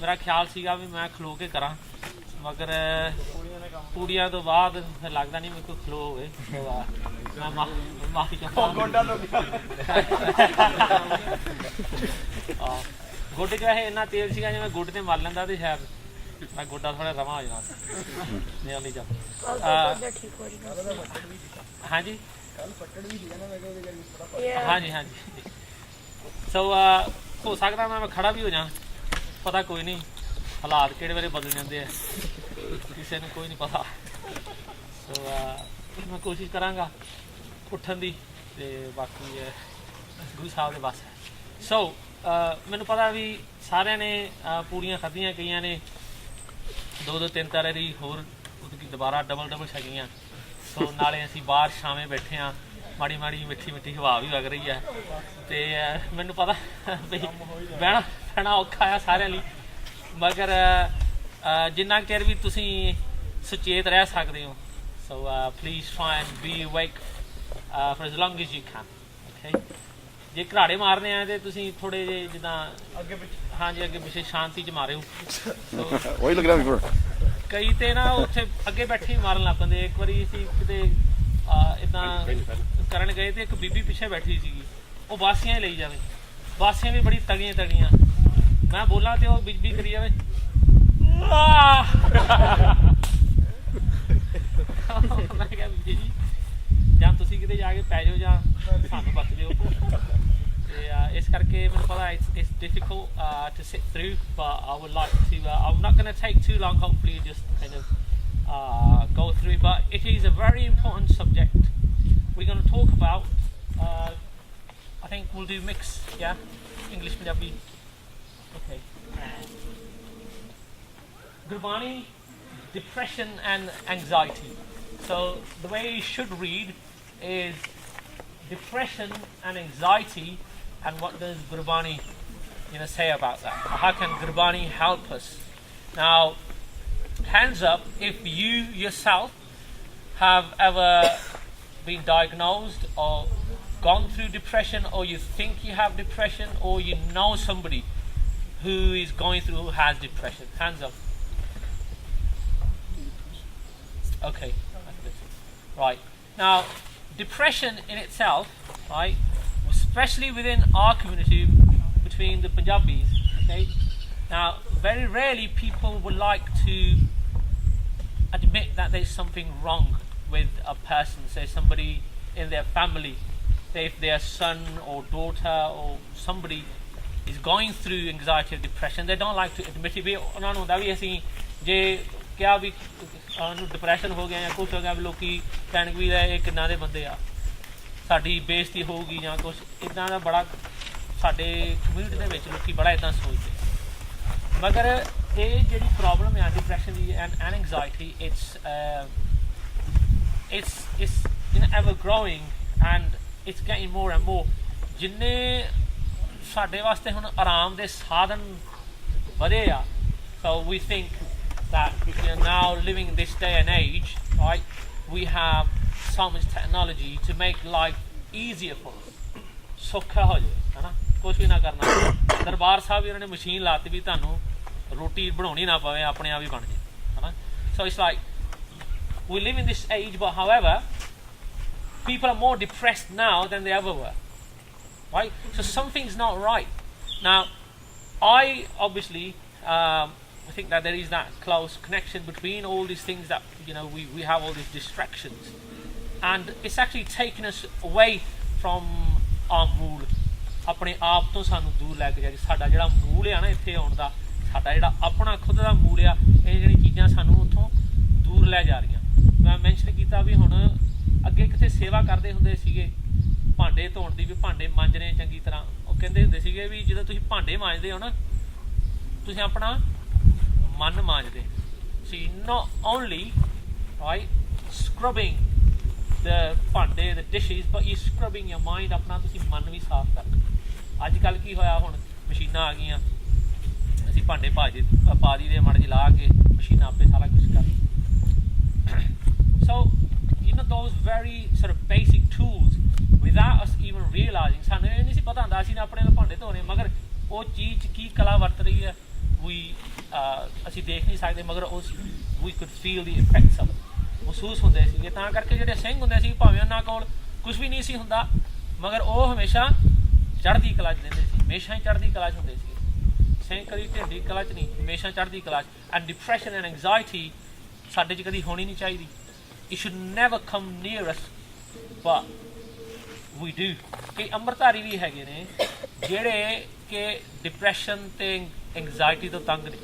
मेरा ख्याल सीगा भी मैं खलो के करा मगर पूड़ियां तो बाद फिर लगता नहीं मेरे को खलो होवे मैं माफी चाहता गोडे च वैसे इन्ना तेल सीगा जे मैं गोडे ते मर लैंदा ते शायद मैं गोडा थोड़ा रवा हो जाना नहीं नहीं जा हाँ जी हाँ जी हाँ जी सो हो सकता मैं खड़ा भी हो जा पता कोई नहीं हालात किहड़े वेले बदल जाते हैं किसी ने कोई नहीं पता सो मैं कोशिश करांगा उठन दी ते बाकी गुरु साहब दे बस सो मैनूं पता भी सारिਆਂ ने पूड़ियां खाधियां कईयां ने दो तीन वारी होर दोबारा डबल छकीआं सो नाले असीं बाहर छावें बैठे हाँ माड़ी माड़ी मिठी हवा भी वग रही है तो मैनूं पता भी बहना औखा है सारिਆਂ ਲਈ मगर जिन्ना चिर भी तुसीं सुचेत रह सकते हो so please try and be awake for as long as you can okay जे घराड़े मारने हैं तो तुसीं थोड़े जे जिद्दां हाँ जी अगे पिछे शांति च मारिओ कई तो ना उत्थे अगे बैठे ही मारन लग पैंदे एक बारी असीं किते इदां करन गए तो एक बीबी पिछे बैठी सी वो बासियां ही लई जावे बासियां भी बड़ी तगड़ियां मैं बोला तो वो बीबी करी जावे मैं क्या बीबी जी जां तुसीं किते जाके पै जाओ जां सानूं बख्श दिओ इस करके मैंने पता it's difficult to sit through but I would like to I'm not going to take too long hopefully just kind of go through but it is a very important subject we're going to talk about I think we'll do mix English Punjabi okay Gurbani depression and anxiety so the way you should read is depression and anxiety and what does Gurbani say about that? How can Gurbani help us? Now, hands up if you yourself have ever been diagnosed or gone through depression or you think you have depression or you know somebody who is going through who has depression. Hands up. Okay. Right. Now, depression in itself, right, especially within our community between the Punjabis, okay, now very rarely people would like to admit that there's something wrong with a person, say somebody in their family, say if their son or daughter or somebody is going through anxiety or depression, they don't like to admit it. ਉਹਨਾਂ ਨੂੰ ਹੁੰਦਾ ਵੀ ਅਸੀਂ ਜੇ ਕਿਹਾ ਵੀ ਉਹਨੂੰ depression ਹੋ ਗਿਆ ਜਾਂ ਕੁਛ ਹੋ ਗਿਆ ਵੀ ਲੋਕੀ ਕਹਿਣਗੇ ਵੀ ਇਹ ਕਿੰਨਾ ਦੇ ਬੰਦੇ ਆ ਸਾਡੀ ਬੇਇੱਜ਼ਤੀ ਹੋਊਗੀ ਜਾਂ ਕੁਛ ਇੱਦਾਂ ਦਾ ਬੜਾ ਸਾਡੇ ਕਮਿਊਨਿਟੀ ਦੇ ਵਿੱਚ ਲੋਕੀ ਬੜਾ ਇੱਦਾਂ ਸੋਚਦੇ ਮਗਰ ਇਹ ਜਿਹੜੀ ਪ੍ਰੋਬਲਮ ਆ depression the and anxiety it's ever growing and it's getting more and more ਜਿੰਨੇ ਸਾਡੇ ਵਾਸਤੇ ਹੁਣ ਆਰਾਮ ਦੇ ਸਾਧਨ ਵਧੇ ਆ so we think that we are now living in this day and age right we have so much technology to make life easier for us ਸੌਖਾ ਹੋ ਜਾਏ ਹੈ ਨਾ ਕੁਛ ਵੀ ਨਾ ਕਰਨਾ ਦਰਬਾਰ ਸਾਹਿਬ ਵੀ ਉਹਨਾਂ ਨੇ ਮਸ਼ੀਨ ਲਾਤੀ ਵੀ ਤੁਹਾਨੂੰ ਰੋਟੀ ਬਣਾਉਣੀ ਨਾ ਪਵੇ ਆਪਣੇ ਆਪ ਹੀ ਬਣ ਜੇ ਹੈ ਨਾ so it's like we live in this age but however people are more depressed now than they ever were right so something's not right now I obviously I think that there is that close connection between all these things that we have all these distractions and it's actually taken us away from our mool ਆਪਣੇ ਆਪ ਤੋਂ ਸਾਨੂੰ ਦੂਰ ਲੈ ਕੇ ਜਾ ਰਹੀ ਸਾਡਾ ਜਿਹੜਾ ਮੂਲ ਆ ਨਾ ਇੱਥੇ ਆਉਣ ਦਾ ਸਾਡਾ ਜਿਹੜਾ ਆਪਣਾ ਖੁਦ ਦਾ ਮੂਲ ਆ ਇਹ ਜਿਹੜੀ ਚੀਜ਼ਾਂ ਸਾਨੂੰ ਉੱਥੋਂ ਦੂਰ ਲੈ ਜਾ ਰਹੀਆਂ ਮੈਂ ਮੈਂਸ਼ਨ ਕੀਤਾ ਵੀ ਹੁਣ ਅੱਗੇ ਕਿਤੇ ਸੇਵਾ ਕਰਦੇ ਹੁੰਦੇ ਸੀਗੇ ਭਾਂਡੇ ਧੋਣ ਦੀ ਵੀ ਭਾਂਡੇ ਮਾਂਜਣੇ ਚੰਗੀ ਤਰ੍ਹਾਂ ਉਹ ਕਹਿੰਦੇ ਹੁੰਦੇ ਸੀਗੇ ਵੀ ਜਦੋਂ ਤੁਸੀਂ ਭਾਂਡੇ ਮਾਂਜਦੇ ਹੋ ਨਾ ਤੁਸੀਂ ਆਪਣਾ ਮਨ ਮਾਂਜਦੇ ਸੀ not only right scrubbing the ਭਾਂਡੇ the dishes but you scrubbing your mind ਆਪਣਾ ਤੁਸੀਂ ਮਨ ਵੀ ਸਾਫ਼ ਕਰਦੇ ਅੱਜ ਕੱਲ੍ਹ ਕੀ ਹੋਇਆ ਹੁਣ ਮਸ਼ੀਨਾਂ ਆ ਗਈਆਂ ਅਸੀਂ ਭਾਂਡੇ ਪਾ ਦੀ ਦੇ ਮਾੜੇ ਜਿਹੇ ਲਾ ਕੇ ਮਸ਼ੀਨਾਂ ਆਪੇ ਸਾਰਾ ਕੁਛ ਕਰ so those very sort of basic tools without us even realizing ਸਾਨੂੰ ਇਹ ਨਹੀਂ ਸੀ ਪਤਾ ਹੁੰਦਾ ਅਸੀਂ ਆਪਣੇ ਭਾਂਡੇ ਧੋਣੇ ਮਗਰ ਉਹ ਚੀਜ਼ 'ਚ ਕੀ ਕਲਾ ਵਰਤ ਰਹੀ ਹੈ we ਅਸੀਂ ਦੇਖ ਨਹੀਂ ਸਕਦੇ ਮਗਰ ਉਸ we could feel the effects of it ਮਹਿਸੂਸ ਹੁੰਦੇ ਸੀਗੇ ਤਾਂ ਕਰਕੇ ਜਿਹੜੇ ਸਿੰਘ ਹੁੰਦੇ ਸੀ ਭਾਵੇਂ ਉਹਨਾਂ ਕੋਲ ਕੁਝ ਵੀ ਨਹੀਂ ਸੀ ਹੁੰਦਾ ਮਗਰ ਉਹ ਹਮੇਸ਼ਾ ਚੜ੍ਹਦੀ ਕਲਾ 'ਚ ਰਹਿੰਦੇ ਸੀ ਹਮੇਸ਼ਾ ਹੀ ਚੜ੍ਹਦੀ ਕਲਾ 'ਚ ਹੁੰਦੇ ਸੀਗੇ ਸਿੰਘ ਕਦੀ ਢਿੱਡੀ ਕਲਾ 'ਚ ਨਹੀਂ ਹਮੇਸ਼ਾ ਚੜ੍ਹਦੀ ਕਲਾ 'ਚ ਐਂਡ ਡਿਪਰੈਸ਼ਨ ਐਂਡ ਐਂਗਜ਼ਾਇਟੀ ਸਾਡੇ 'ਚ ਕਦੀ ਹੋਣੀ ਨਹੀਂ ਚਾਹੀਦੀ it should never come near us but we do ਕਈ ਅੰਮ੍ਰਿਤਧਾਰੀ ਵੀ ਹੈਗੇ ਨੇ ਜਿਹੜੇ ਕਿ ਡਿਪਰੈਸ਼ਨ ਤੇ ਐਂਗਜ਼ਾਇਟੀ ਤੋਂ ਤੰਗ ਨੇ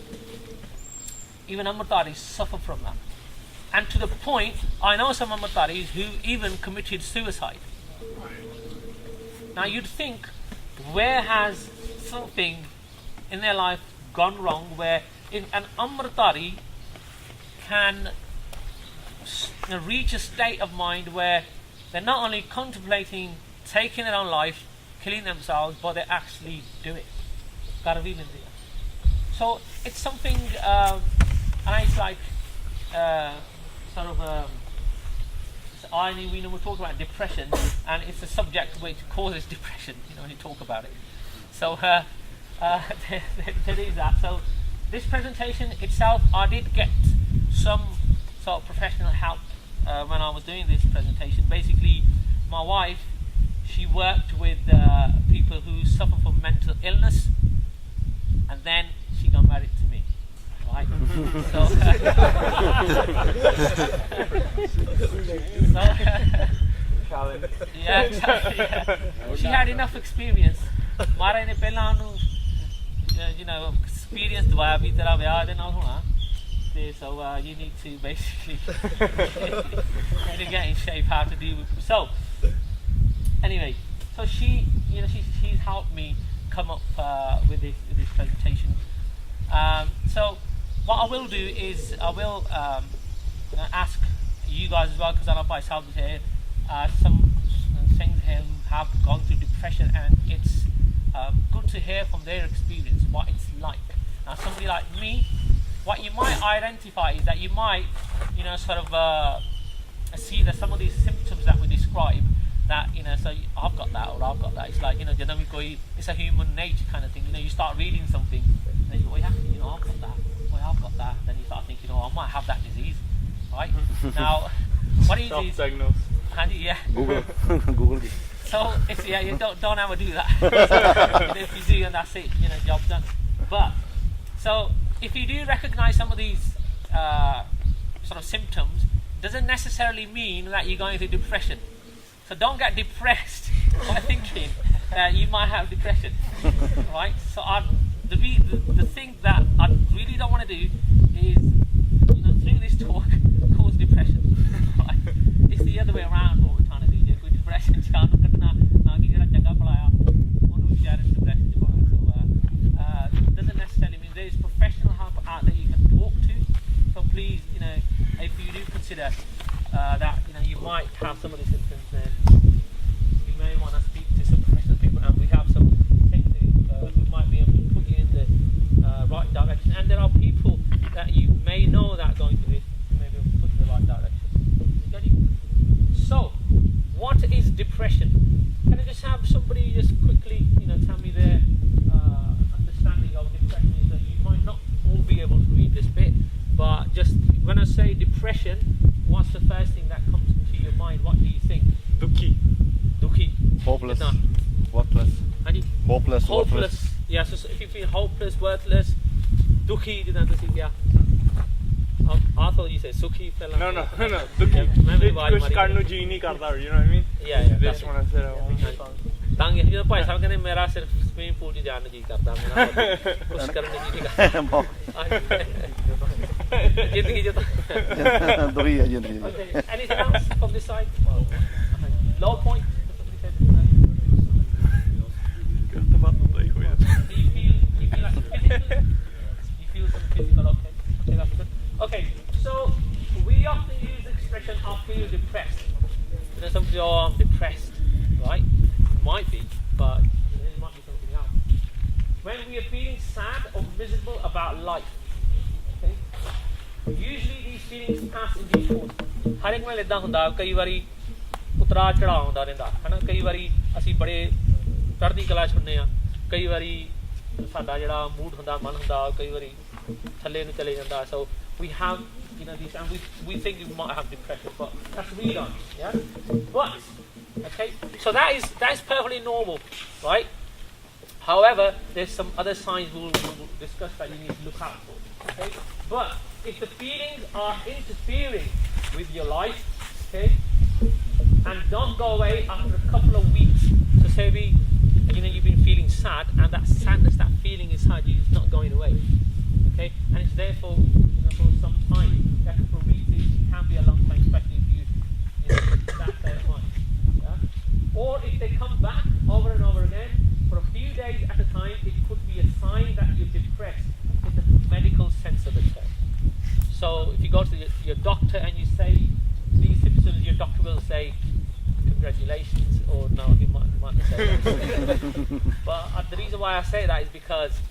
even Amritaris suffer from that. And to the point, I know some Amritaris who even committed suicide. Now you'd think, where has something in their life gone wrong where an Amritari can reach a state of mind where they're not only contemplating taking their own life, killing themselves, but they actually do it. So it's something... and it's like sort of irony. We talk about depression, and it's a subject which causes depression. When you talk about it. So there is that. So this presentation itself, I did get some sort of professional help when I was doing this presentation. Basically, my wife, she worked with people who suffer from mental illness, and then she got married to me. Right. So, she had enough experience. Mara ne pehla anu experience dwaya bhi tera vyah de naal hona. So you need to basically get in shape how to deal with. So anyway, so she's helped me come up with this presentation. So what I will do is I will ask you guys as well, because I know Bhai Sukhwinder is here, some Singhs here who have gone through depression, and it's good to hear from their experience what it's like. Now somebody like me, what you might identify is that you might sort of see that some of these symptoms that we describe, that so I've got that or I've got that. It's like it's a human nature kind of thing. You start reading something and you go, oh yeah, I've got that. I've got that. Then you start thinking, oh, I might have that disease, right? Now, what it is? Self-diagnose. Yeah. Google. So it's you don't ever do that. If you do, and that's it. Job's done. But so if you do recognise some of these sort of symptoms, doesn't necessarily mean that you're going through depression. So don't get depressed by thinking you might have depression, right? So the thing that I really don't want to do is, through this talk, cause depression. Right? It's the other way around what we're trying to do. Good depression, doesn't necessarily mean there is professional help out there you can talk to. So please, if you do consider that you might have some of the symptoms, then you may want to speak to some professional people, and we have some things who might be able to put you in the right direction. And there are people that you may know that are going through this, who may be able to put you in the right direction. So, what is depression? Can I just have somebody just quickly, tell me their understanding of depression? Is that you might not all be able to read this bit, but just when I say depression, what's the first thing that comes into your mind? What do you think? Dukhi. Hopeless. Worthless. Hopeless. Hopeless. Yeah, so if you feel hopeless, worthless, dukhi, I thought you said sukhi. No. Dukhi. Kuch karne nu ji nahi karta, you know what I mean? Yeah. This one I said. ਤਾਂ ਕਿ ਜਦੋਂ ਭਾਈ ਸਾਹਿਬ ਕਹਿੰਦੇ ਮੇਰਾ ਸਿਰਫ swimming pool 'ਚ ਜਾਣ ਨੂੰ ਜੀ ਕਰਦਾ ਮੇਰਾ ਕੁਛ ਕਰਨ ਨੂੰ ਜੀ ਨਹੀਂ ਕਰਦਾ ਜ਼ਿੰਦਗੀ 'ਚ ਤਾਂ ਦੁਖੀ ਹੈ ਜ਼ਿੰਦਗੀ anything else from this side? Low point? Do you feel like physical? You feel some physical, okay, that's good. Okay, so we often use the expression I feel depressed. Some people say, oh, I'm depressed, right? Might be, but it might be something else. When we are feeling sad or miserable about life, okay, usually these feelings pass in due course. ਹਰ ਇੱਕ ਨਾਲ ਇਦਾਂ ਹੁੰਦਾ ਕਈ ਵਾਰੀ ਉਤਰਾ ਚੜਾਅ ਆਉਂਦਾ ਰਹਿੰਦਾ ਹੈ ਨਾ ਕਈ ਵਾਰੀ ਅਸੀਂ ਬੜੇ ਚੜ੍ਹਦੀ ਕਲਾ 'ਚ ਹੁੰਦੇ ਹਾਂ ਕਈ ਵਾਰੀ ਸਾਡਾ ਜਿਹੜਾ ਮੂਡ ਹੁੰਦਾ ਮਨ ਹੁੰਦਾ ਕਈ ਵਾਰੀ ਥੱਲੇ ਨੂੰ ਚਲੇ ਜਾਂਦਾ so we have these and we think you might have depression but that's really not yeah but okay so that is perfectly normal right however there's some other signs we'll discuss that you need to look out for okay but if the feelings are interfering with your life okay and don't go away after a couple of weeks so say you've been feeling sad and that sadness that feeling inside you is not going away okay and it's there for for some time a couple of weeks it can be a long time especially if you that state of mind yeah or if they come back over and over again for a few days at a time it could be a sign that you're depressed in the medical sense of the term so if you go to your doctor and you say these symptoms your doctor will say congratulations or no he might not say that but the reason why I say that is because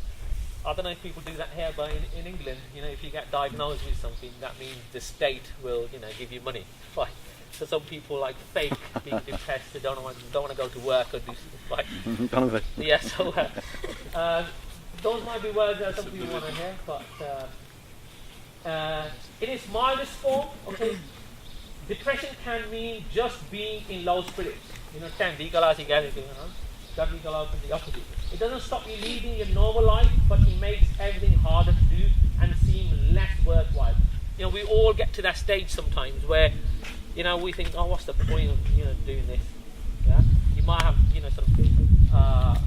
I don't know if people do that here, but in England, if you get diagnosed with something, that means the state will, give you money. Right. So some people like fake being depressed, they don't want to go to work or do something. Right. Yeah. So those might be words that some people want to hear, but in its mildest form, okay, depression can mean just being in low spirits. The opposite. It doesn't stop you leading your normal life, but it makes everything harder to do and seem less worthwhile. We all get to that stage sometimes where, we think, oh, what's the point of, doing this? Yeah, you might have, sort of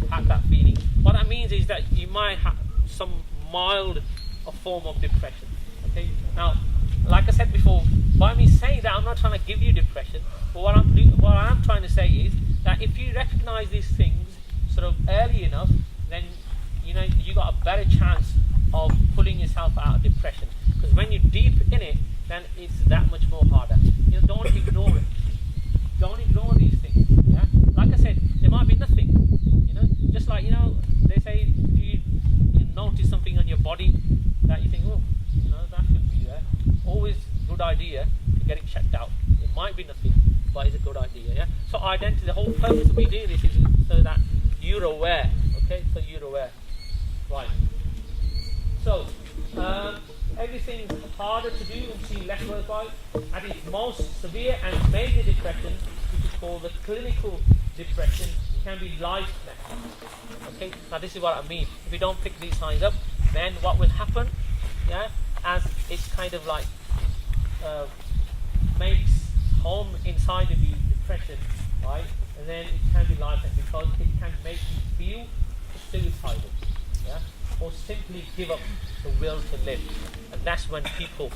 had that feeling. What that means is that you might have some mild form of depression. Okay. Now, like I said before, by me saying that, I'm not trying to give you depression. But what I'm trying to say is that if you recognise these things sort of early enough, then you got a better chance of pulling yourself out of depression. Because when you're deep in it, then it's that much more harder. Don't ignore it. Don't ignore these things. Yeah, like I said, there might be nothing. Just like they say if you notice something on your body that you think, oh, that shouldn't be there. Always good idea to get it checked out. It might be nothing, but it's a good idea. Yeah. So identity. The whole purpose of me doing this is so that you're aware. Okay. So you're aware. Right. So everything's harder to do and seem less worthwhile. At its most severe and major depression, which is called the clinical depression, can be life-threatening. Okay. Now this is what I mean. If you don't pick these signs up, then what will happen? Yeah. As it's kind of like makes home inside of you depression, right? And then it can be life-threatening because it can make you feel suicidal, yeah, or simply give up the will to live. And that's when people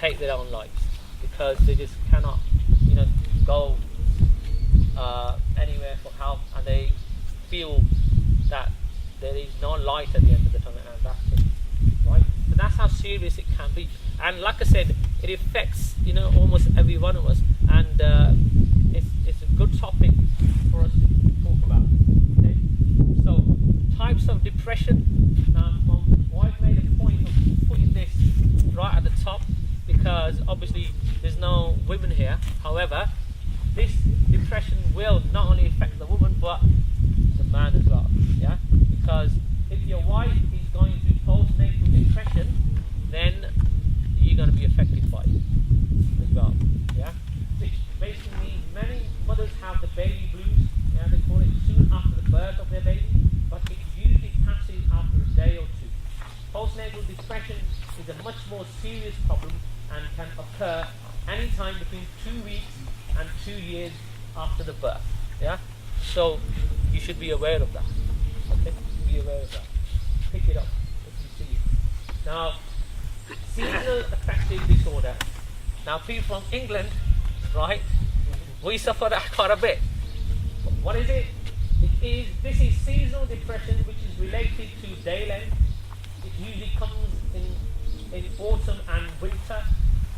take their own lives because they just cannot, go anywhere for help, and they feel that there is no light at the end of the tunnel, and that's it, right? So that's how serious it can be. And like I said, it affects almost every one of us, and it's a good topic for us to talk about. Okay, so types of depression. Now, I've made a point of putting this right at the top because obviously there's no women here. However, this depression will not only affect the woman but the man as well. Yeah, because if your wife is going through postnatal depression, then you're going to be affected by it as well. Yeah, which basically means many mothers have the baby blues. Yeah, they call it soon after the birth of their baby, but it usually passes after a day or two. Postnatal depression is a much more serious problem and can occur anytime between 2 weeks and 2 years after the birth. Yeah, so you should be aware of that. Okay, be aware of that. Pick it up if you see it. Now, seasonal affective disorder. Now, people from England, right, we suffer that quite a bit. What is it? This is seasonal depression, which is related to day length. It usually comes in autumn and winter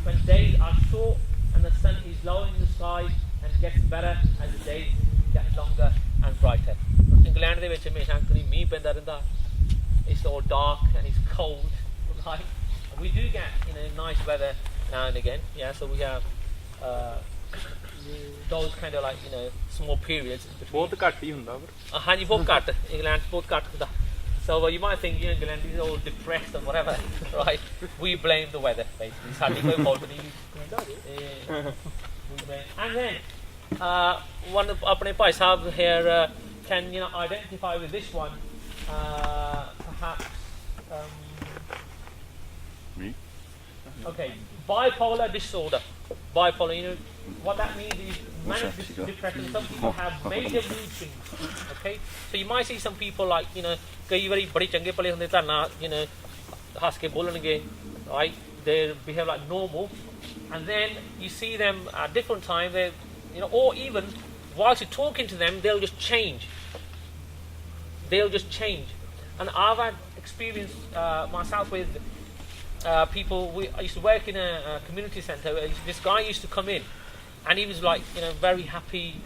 when days are short and the sun is low in the sky and gets better as the days get longer and brighter. England ਦੇ ਵਿੱਚ ਹਮੇਸ਼ਾ ਕਦੀ ਮੀਂਹ ਪੈਂਦਾ ਰਹਿੰਦਾ. It's all dark and it's cold, right? We do get nice weather now and again. Yeah, so we have those kind of like small periods. ਬਹੁਤ ਘੱਟ ਹੀ ਹੁੰਦਾ ਪਰ ਹਾਂਜੀ ਬਹੁਤ ਘੱਟ ਇੰਗਲੈਂਡ 'ਚ ਬਹੁਤ ਘੱਟ ਹੁੰਦਾ. So you might think, Glendy's all depressed or whatever, right? We blame the weather, basically. Sadly, we blame. And then, one of apne Bhai Sahab here can identify with this one, perhaps. Me? Okay, bipolar disorder. Bipolar, what that means is manic depression. Some people have major mood swings. Okay, so you might see some people like, कई बारी बड़े चंगे भले होंदे ताना, हंस के बोलणगे, right? They behave like normal, and then you see them at different times. They, or even whilst you're talking to them, they'll just change. And I've had experience myself with people. I used to work in a community centre. This guy used to come in, and he was like, very happy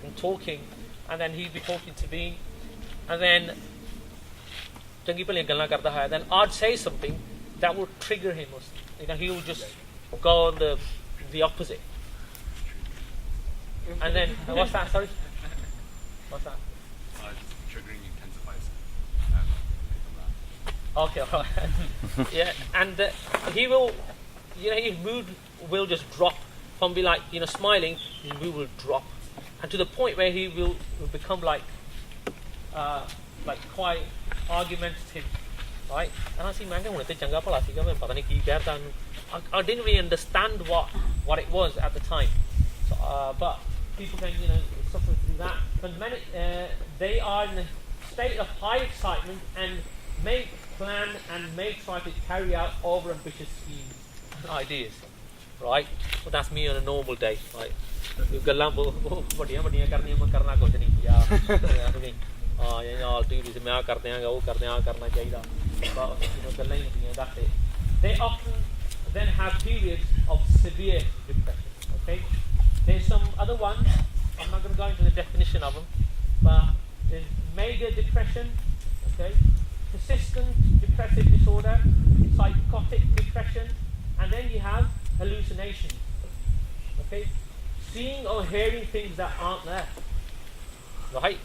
and talking, and then he'd be talking to me, and then then I'd say something that would trigger him, or he would just go on the opposite. And then what's that? Sorry, what's that? Triggering intensifies. Okay, all right. Yeah, and he will, his mood will just drop from be like, smiling, his mood will drop, and to the point where he will become like quite argumentative, right? And I see, man, I didn't really understand what it was at the time, so, but people can, suffer through that. But many, they are in a state of high excitement and may plan and may try to carry out over ambitious schemes and ideas, right? Well, that's me on a normal day, right? I'll do this, that's it. They often then have periods of severe depression. Okay, there's some other ones. I'm not going to go into the definition of them, but there's major depression, okay, persistent depressive disorder, psychotic depression, and then you have hallucinations. Okay, seeing or hearing things that aren't there. Right.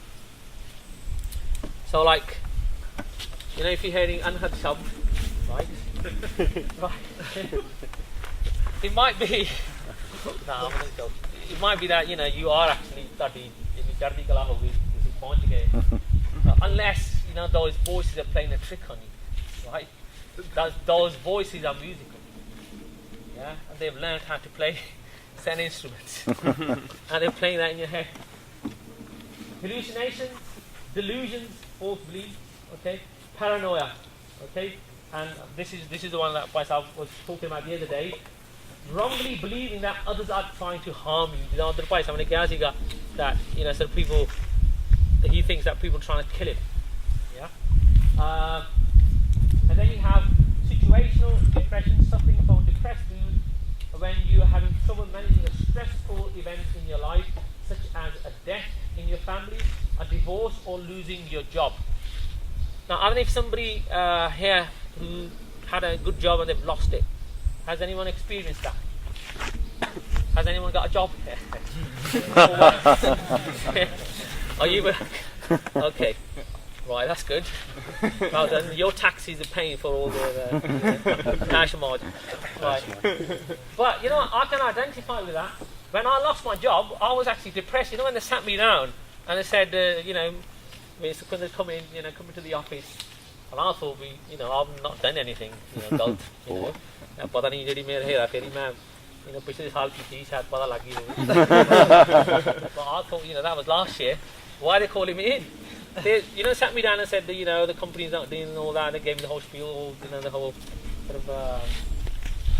So, like, if you're hearing unheard shabd, right? Right. It might be. No, it might be that you are actually unless those voices are playing a trick on you, right? Those voices are musical, yeah, and they've learned how to play certain instruments, and they're playing that in your head. Hallucinations, delusions, false beliefs, okay, paranoia, okay, and this is the one that Bhai Sahab was talking about the other day. Wrongly believing that others are trying to harm you. That some people, he thinks that people are trying to kill him. Yeah. And then you have situational depression, suffering from depressed mood when you are having trouble managing a stressful event in your life, such as a death in your family, a divorce, or losing your job. Now, I don't know if somebody here who had a good job and they've lost it. Has anyone experienced that? Has anyone got a job? Are you? Okay. Right, that's good. Well done. Your taxis are paying for all the cash margin. Right. But I can identify with that. When I lost my job, I was actually depressed. When they sat me down and they said, Bhai Sukhwinder come into the office, and I thought, I've not done anything, galt, पता नहीं JD मेरे हेरा फेरी मैं पिछले साल की थी शायद पता लग गई होगी. But I thought that was last year. Why are they calling me in? They sat me down and said that the company's not doing all that. They gave me the whole spiel, the whole sort of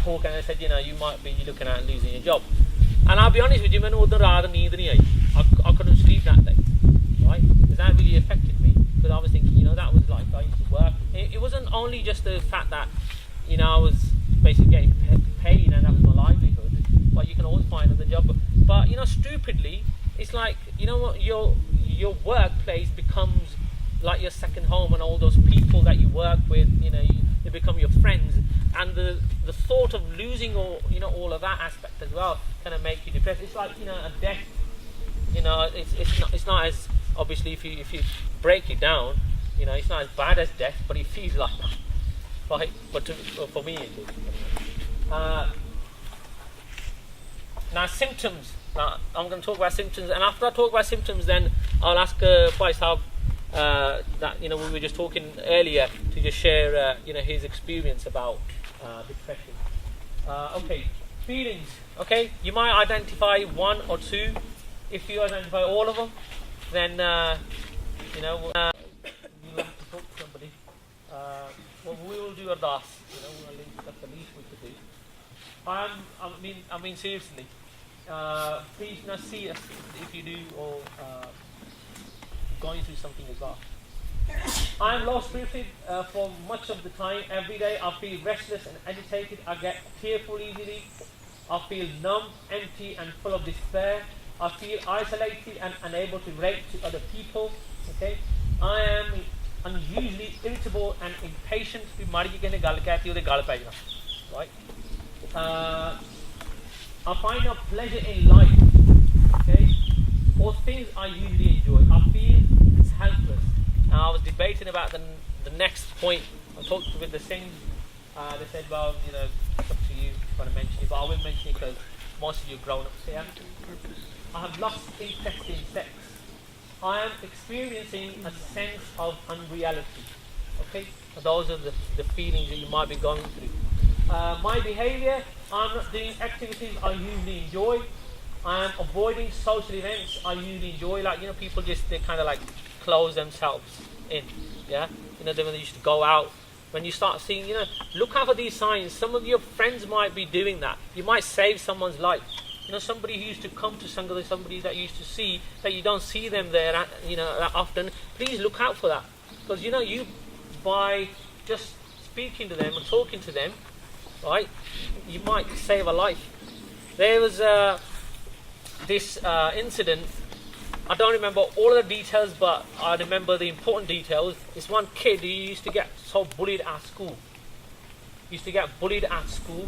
talk, and they said you might be looking at losing your job. And I'll be honest with you, I couldn't sleep that day, right? Because that really affected me, because I was thinking that was like I used to work. It wasn't only just the fact that I was basically getting paid and that was my livelihood, but you can always find another job. But stupidly, it's like what your workplace becomes like your second home, and all those people that you work with, they become your friends, and the thought of losing all of that aspect as well kind of make you depressed. It's like a death. It's not as obviously if you break it down, You know, it's not as bad as death, but it feels like that, right? But for me, it is. Now, symptoms. Now, I'm going to talk about symptoms, and after I talk about symptoms, then I'll ask Bhai Sahab that, you know, we were just talking earlier, to just share, you know, his experience about depression. Okay, feelings. Okay, you might identify one or two. If you identify all of them, then you know, you'll have to talk to somebody. What we will do ardas. You know, that's the least we could do. I mean seriously. Please not see us if you do, or going through something as well. I am low spirited for much of the time. Every day I feel restless and agitated. I get tearful easily. I feel numb, empty and full of despair. I feel isolated and unable to relate to other people. Okay, I am unusually irritable and impatient. Right? I find no pleasure in life. Okay, or things I usually enjoy. I feel helpless. Now, I was debating about the next point. I talked with the Singhs. They said, well, you know, it's up to you if you want to mention it, but I will mention it because most of you are grown ups here. I have lost interest in sex. I am experiencing a sense of unreality. Okay, so those are the feelings that you might be going through. My behaviour, I'm not doing activities I usually enjoy. I am avoiding social events I usually enjoy. Like, you know, people just, they kind of like close themselves in. Yeah, you know, when they used to go out. When you start seeing, you know, look out for these signs. Some of your friends might be doing that. You might save someone's life. You know, somebody who used to come to Sangha, somebody that you used to see, that you don't see them there, you know, that often. Please look out for that, because you know, you, by just speaking to them and talking to them, right, you might save a life. There was this incident. I don't remember all of the details, but I remember the important details. This one kid who used to get so bullied at school. He used to get bullied at school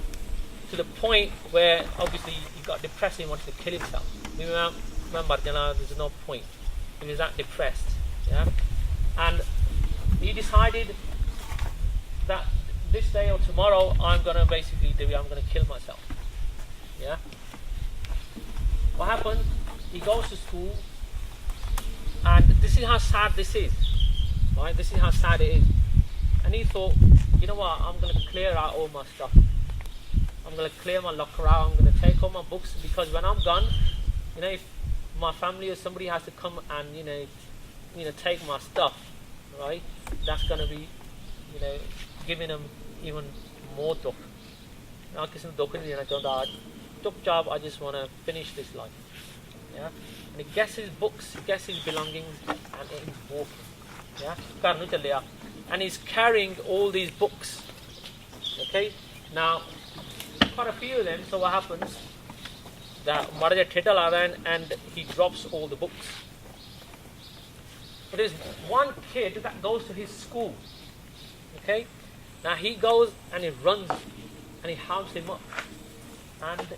to the point where obviously he got depressed and he wanted to kill himself. There's no point. He was that depressed. Yeah? And he decided that this day or tomorrow I'm going to kill myself. Yeah? What happened? He goes to school, and this is how sad this is. Right? This is how sad it is. And he thought, you know what, I'm going to clear out all my stuff. I'm going to clear my locker out. I'm going to take all my books, because when I'm gone, you know, if my family or somebody has to come and you know take my stuff, right? That's going to be, you know, giving them even more dukh. I just want to finish this life. Yeah? And he gets his books, he gets his belongings, and he's walking. Yeah? And he's carrying all these books. Okay? Now, quite a few of them, so what happens? And he drops all the books. But there's one kid that goes to his school. Okay? Now he goes and he runs and he helps him up. And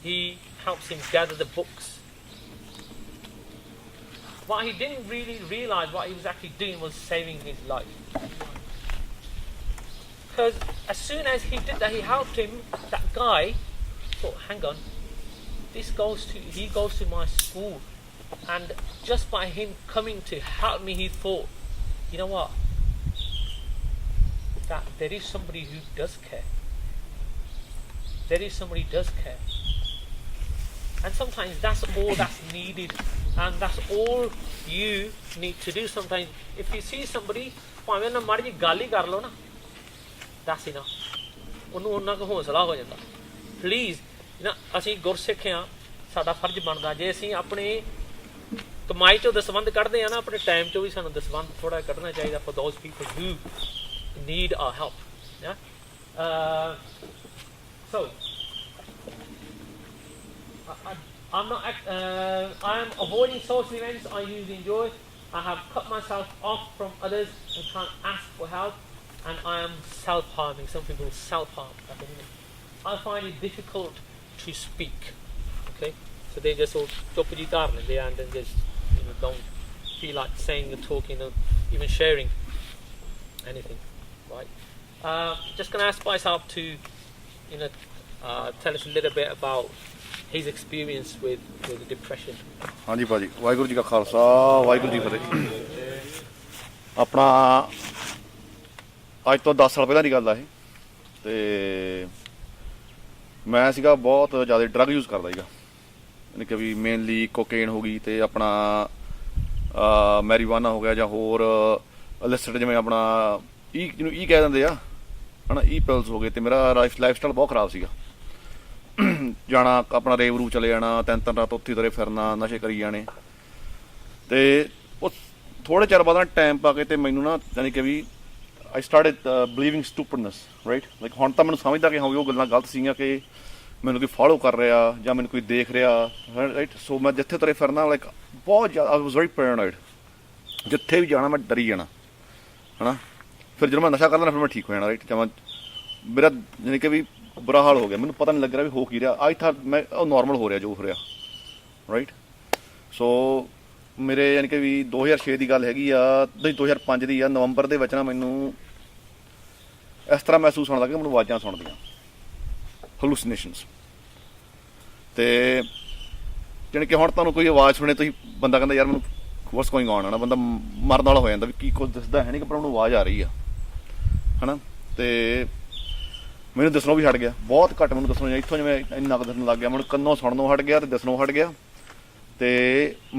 he helps him gather the books. What he didn't really realize what he was actually doing was saving his life. Because as soon as he did that, he helped him, that guy thought, hang on, he goes to my school. And just by him coming to help me, he thought, you know what? That there is somebody who does care. There is somebody who does care. And sometimes that's all that's needed. And that's all you need to do sometimes. If you see somebody, that's enough. Please, ਅਸੀਂ ਗੁਰਸਿੱਖ ਹਾਂ, ਸਾਡਾ ਫਰਜ਼ ਬਣਦਾ ਜੇ ਅਸੀਂ ਆਪਣੇ ਕਮਾਈ ਚੋਂ ਦਸਵੰਧ ਕੱਢਦੇ ਆ ਨਾ, ਆਪਣੇ ਟਾਈਮ ਚੋਂ ਵੀ ਸਾਨੂੰ ਦਸਵੰਧ ਥੋੜਾ ਕੱਢਣਾ ਚਾਹੀਦਾ for those people who need our help. Yeah? So I am avoiding social events I usually enjoy. I have cut myself off from others and can't ask for help, and I am self-harming. Some people self-harm. I find it difficult to speak. Okay, so they just all chop it and then just don't feel like saying or talking or even sharing anything, right? Just going to ask myself to, tell us a little bit about his experience with depression. ਹਾਂਜੀ ਭਾਜੀ, ਵਾਹਿਗੁਰੂ ਜੀ ਕਾ ਖਾਲਸਾ, ਵਾਹਿਗੁਰੂ ਜੀ ਕੀ ਫਤਿਹ। ਆਪਣਾ ਅੱਜ ਤੋਂ 10 ਸਾਲ ਪਹਿਲਾਂ ਦੀ ਗੱਲ ਆ ਇਹ। ਤੇ ਮੈਂ ਸੀਗਾ ਬਹੁਤ ਜ਼ਿਆਦਾ ਡਰੱਗ ਯੂਜ਼ ਕਰਦਾ ਸੀਗਾ, ਯਾਨੀ ਕਿ ਵੀ ਮੇਨਲੀ ਕੋਕੇਨ ਹੋ ਗਈ ਤੇ ਆਪਣਾ ਮੈਰੀਵਾਨਾ ਹੋ ਗਿਆ ਜਾਂ ਹੋਰ ਇਲਿਸਿਟ ਜਿਵੇਂ ਆਪਣਾ ਜਿਹਨੂੰ ਕਹਿ ਦਿੰਦੇ ਆ ਹੈ ਨਾ, ਪਿਲਸ ਹੋ ਗਏ। ਤੇ ਮੇਰਾ ਲਾਈਫ ਸਟਾਈਲ ਬਹੁਤ ਖਰਾਬ ਸੀਗਾ। ਜਾਣਾ ਆਪਣਾ ਰੇਵ ਰੂ ਚਲੇ ਜਾਣਾ, 3 ਰਾਤ ਉੱਥੇ ਤੁਰੇ ਫਿਰਨਾ, ਨਸ਼ੇ ਕਰੀ ਜਾਣੇ। ਤੇ ਉਹ ਥੋੜ੍ਹੇ ਚਿਰ ਬਾਅਦ ਟਾਈਮ ਪਾ ਕੇ ਤੇ ਮੈਨੂੰ ਨਾ ਯਾਨੀ ਕਿ ਵੀ ਆਈ ਸਟਾਰਟਡ ਬਿਲੀਵਿੰਗ ਸਟੂਪਿਡਨੈਸ, ਰਾਈਟ। ਲਾਈਕ ਹੁਣ ਤਾਂ ਮੈਨੂੰ ਸਮਝਦਾ ਕਿ ਹਾਂ ਵੀ ਉਹ ਗੱਲਾਂ ਗਲਤ ਸੀਗੀਆਂ, ਕਿ ਮੈਨੂੰ ਕੋਈ ਫੋਲੋ ਕਰ ਰਿਹਾ ਜਾਂ ਮੈਨੂੰ ਕੋਈ ਦੇਖ ਰਿਹਾ, ਰਾਈਟ। ਸੋ ਮੈਂ ਜਿੱਥੇ ਤੁਰੇ ਫਿਰਨਾ ਲਾਈਕ ਬਹੁਤ ਜ਼ਿਆਦਾ ਆਈ ਵਾਜ਼ ਵੈਰੀ ਪੈਰਾਨੋਇਡ। ਜਿੱਥੇ ਵੀ ਜਾਣਾ ਮੈਂ ਡਰੀ ਜਾਣਾ, ਹੈ ਨਾ। ਫਿਰ ਜਦੋਂ ਮੈਂ ਨਸ਼ਾ ਕਰ ਲੈਣਾ ਫਿਰ ਮੈਂ ਠੀਕ ਹੋ ਜਾਣਾ, ਰਾਈਟ। ਜਾਂ ਮੇਰਾ ਯਾਨੀ ਕਿ ਵੀ ਬੁਰਾ ਹਾਲ ਹੋ ਗਿਆ, ਮੈਨੂੰ ਪਤਾ ਨਹੀਂ ਲੱਗ ਰਿਹਾ ਵੀ ਹੋ ਕੀ ਰਿਹਾ। ਅੱਜ ਤਾਂ ਮੈਂ ਉਹ ਨੋਰਮਲ ਹੋ ਰਿਹਾ ਜੋ ਹੋ ਰਿਹਾ, ਰਾਈਟ। ਸੋ ਮੇਰੇ ਯਾਨੀ ਕਿ ਵੀ 2006 ਦੀ ਗੱਲ ਹੈਗੀ ਆ, 2005 ਦੀ ਆ, ਨਵੰਬਰ ਦੇ ਵਿੱਚ ਨਾ ਮੈਨੂੰ ਇਸ ਤਰ੍ਹਾਂ ਮਹਿਸੂਸ ਹੋਣ ਲੱਗਾ ਮੈਨੂੰ ਆਵਾਜ਼ਾਂ ਸੁਣਦੀਆਂ, ਹੈਲੂਸੀਨੇਸ਼ਨਸ। ਤੇ ਜਾਣੀ ਕਿ ਹੁਣ ਤੁਹਾਨੂੰ ਕੋਈ ਆਵਾਜ਼ ਸੁਣੇ, ਤੁਸੀਂ ਬੰਦਾ ਕਹਿੰਦਾ ਯਾਰ ਮੈਨੂੰ ਵਾਟਸ ਗੋਇੰਗ ਔਨ, ਹੈ ਨਾ। ਬੰਦਾ ਮਰਨ ਵਾਲਾ ਹੋ ਜਾਂਦਾ ਵੀ ਕੀ ਕੁਝ ਦਿਸਦਾ ਹੈ ਨਹੀਂ, ਕਿ ਪਰ ਉਹਨੂੰ ਆਵਾਜ਼ ਆ ਰਹੀ ਆ, ਹੈ ਨਾ। ਤੇ ਮੈਨੂੰ ਦੱਸਣੋਂ ਵੀ ਹਟ ਗਿਆ, ਬਹੁਤ ਘੱਟ ਮੈਨੂੰ ਦੱਸਣੋਂ, ਇੱਥੋਂ ਜਿਵੇਂ ਇੰਨਾ ਕੁ ਦਿਸਣ ਲੱਗ ਗਿਆ, ਮੈਨੂੰ ਕੰਨੋਂ ਸੁਣਨੋਂ ਹਟ ਗਿਆ ਤੇ ਦੱਸਣੋਂ ਹਟ ਗਿਆ। ਤੇ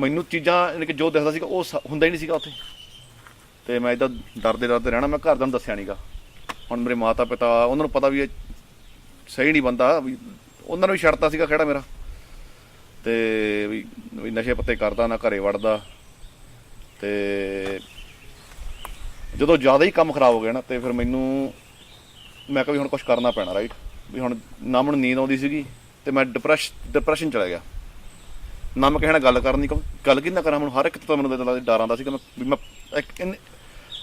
ਮੈਨੂੰ ਚੀਜ਼ਾਂ ਯਾਨੀ ਕਿ ਜੋ ਦਿਖਦਾ ਸੀਗਾ ਉਹ ਹੁੰਦਾ ਹੀ ਨਹੀਂ ਸੀਗਾ ਉੱਥੇ। ਤੇ ਮੈਂ ਇੱਦਾਂ ਡਰਦੇ ਰਹਿਣਾ। ਮੈਂ ਘਰਦਿਆਂ ਨੂੰ ਦੱਸਿਆ ਨੀਗਾ। ਹੁਣ ਮੇਰੇ ਮਾਤਾ ਪਿਤਾ ਉਹਨਾਂ ਨੂੰ ਪਤਾ ਵੀ ਇਹ ਸਹੀ ਨਹੀਂ ਬੰਦਾ, ਵੀ ਉਹਨਾਂ ਨੂੰ ਵੀ ਛੱਡਤਾ ਸੀਗਾ ਖਹਿੜਾ ਮੇਰਾ। ਤੇ ਵੀ ਨਸ਼ੇ ਪੱਤੇ ਕਰਦਾ, ਨਾ ਘਰੇ ਵੜਦਾ। ਤੇ ਜਦੋਂ ਜ਼ਿਆਦਾ ਹੀ ਕੰਮ ਖਰਾਬ ਹੋ ਗਿਆ ਨਾ, ਤੇ ਫਿਰ ਮੈਨੂੰ ਮੈਂ ਕਿਹਾ ਵੀ ਹੁਣ ਕੁਛ ਕਰਨਾ ਪੈਣਾ, ਰਾਈਟ। ਵੀ ਹੁਣ ਨਾ ਮੈਨੂੰ ਨੀਂਦ ਆਉਂਦੀ ਸੀਗੀ ਤੇ ਮੈਂ ਡਿਪਰੈਸ਼ਨ ਚਲਾ ਗਿਆ। ਨਾ ਮੈਂ ਕਿਸੇ ਨਾਲ ਗੱਲ ਕਰਨੀ, ਗੱਲ ਕਿਹਦੇ ਨਾਲ ਕਰਾਂ। ਮੈਨੂੰ ਹਰ ਇੱਕ ਤੋਂ ਮੈਨੂੰ ਡਰ ਆਉਂਦਾ ਸੀਗਾ ਵੀ ਮੈਂ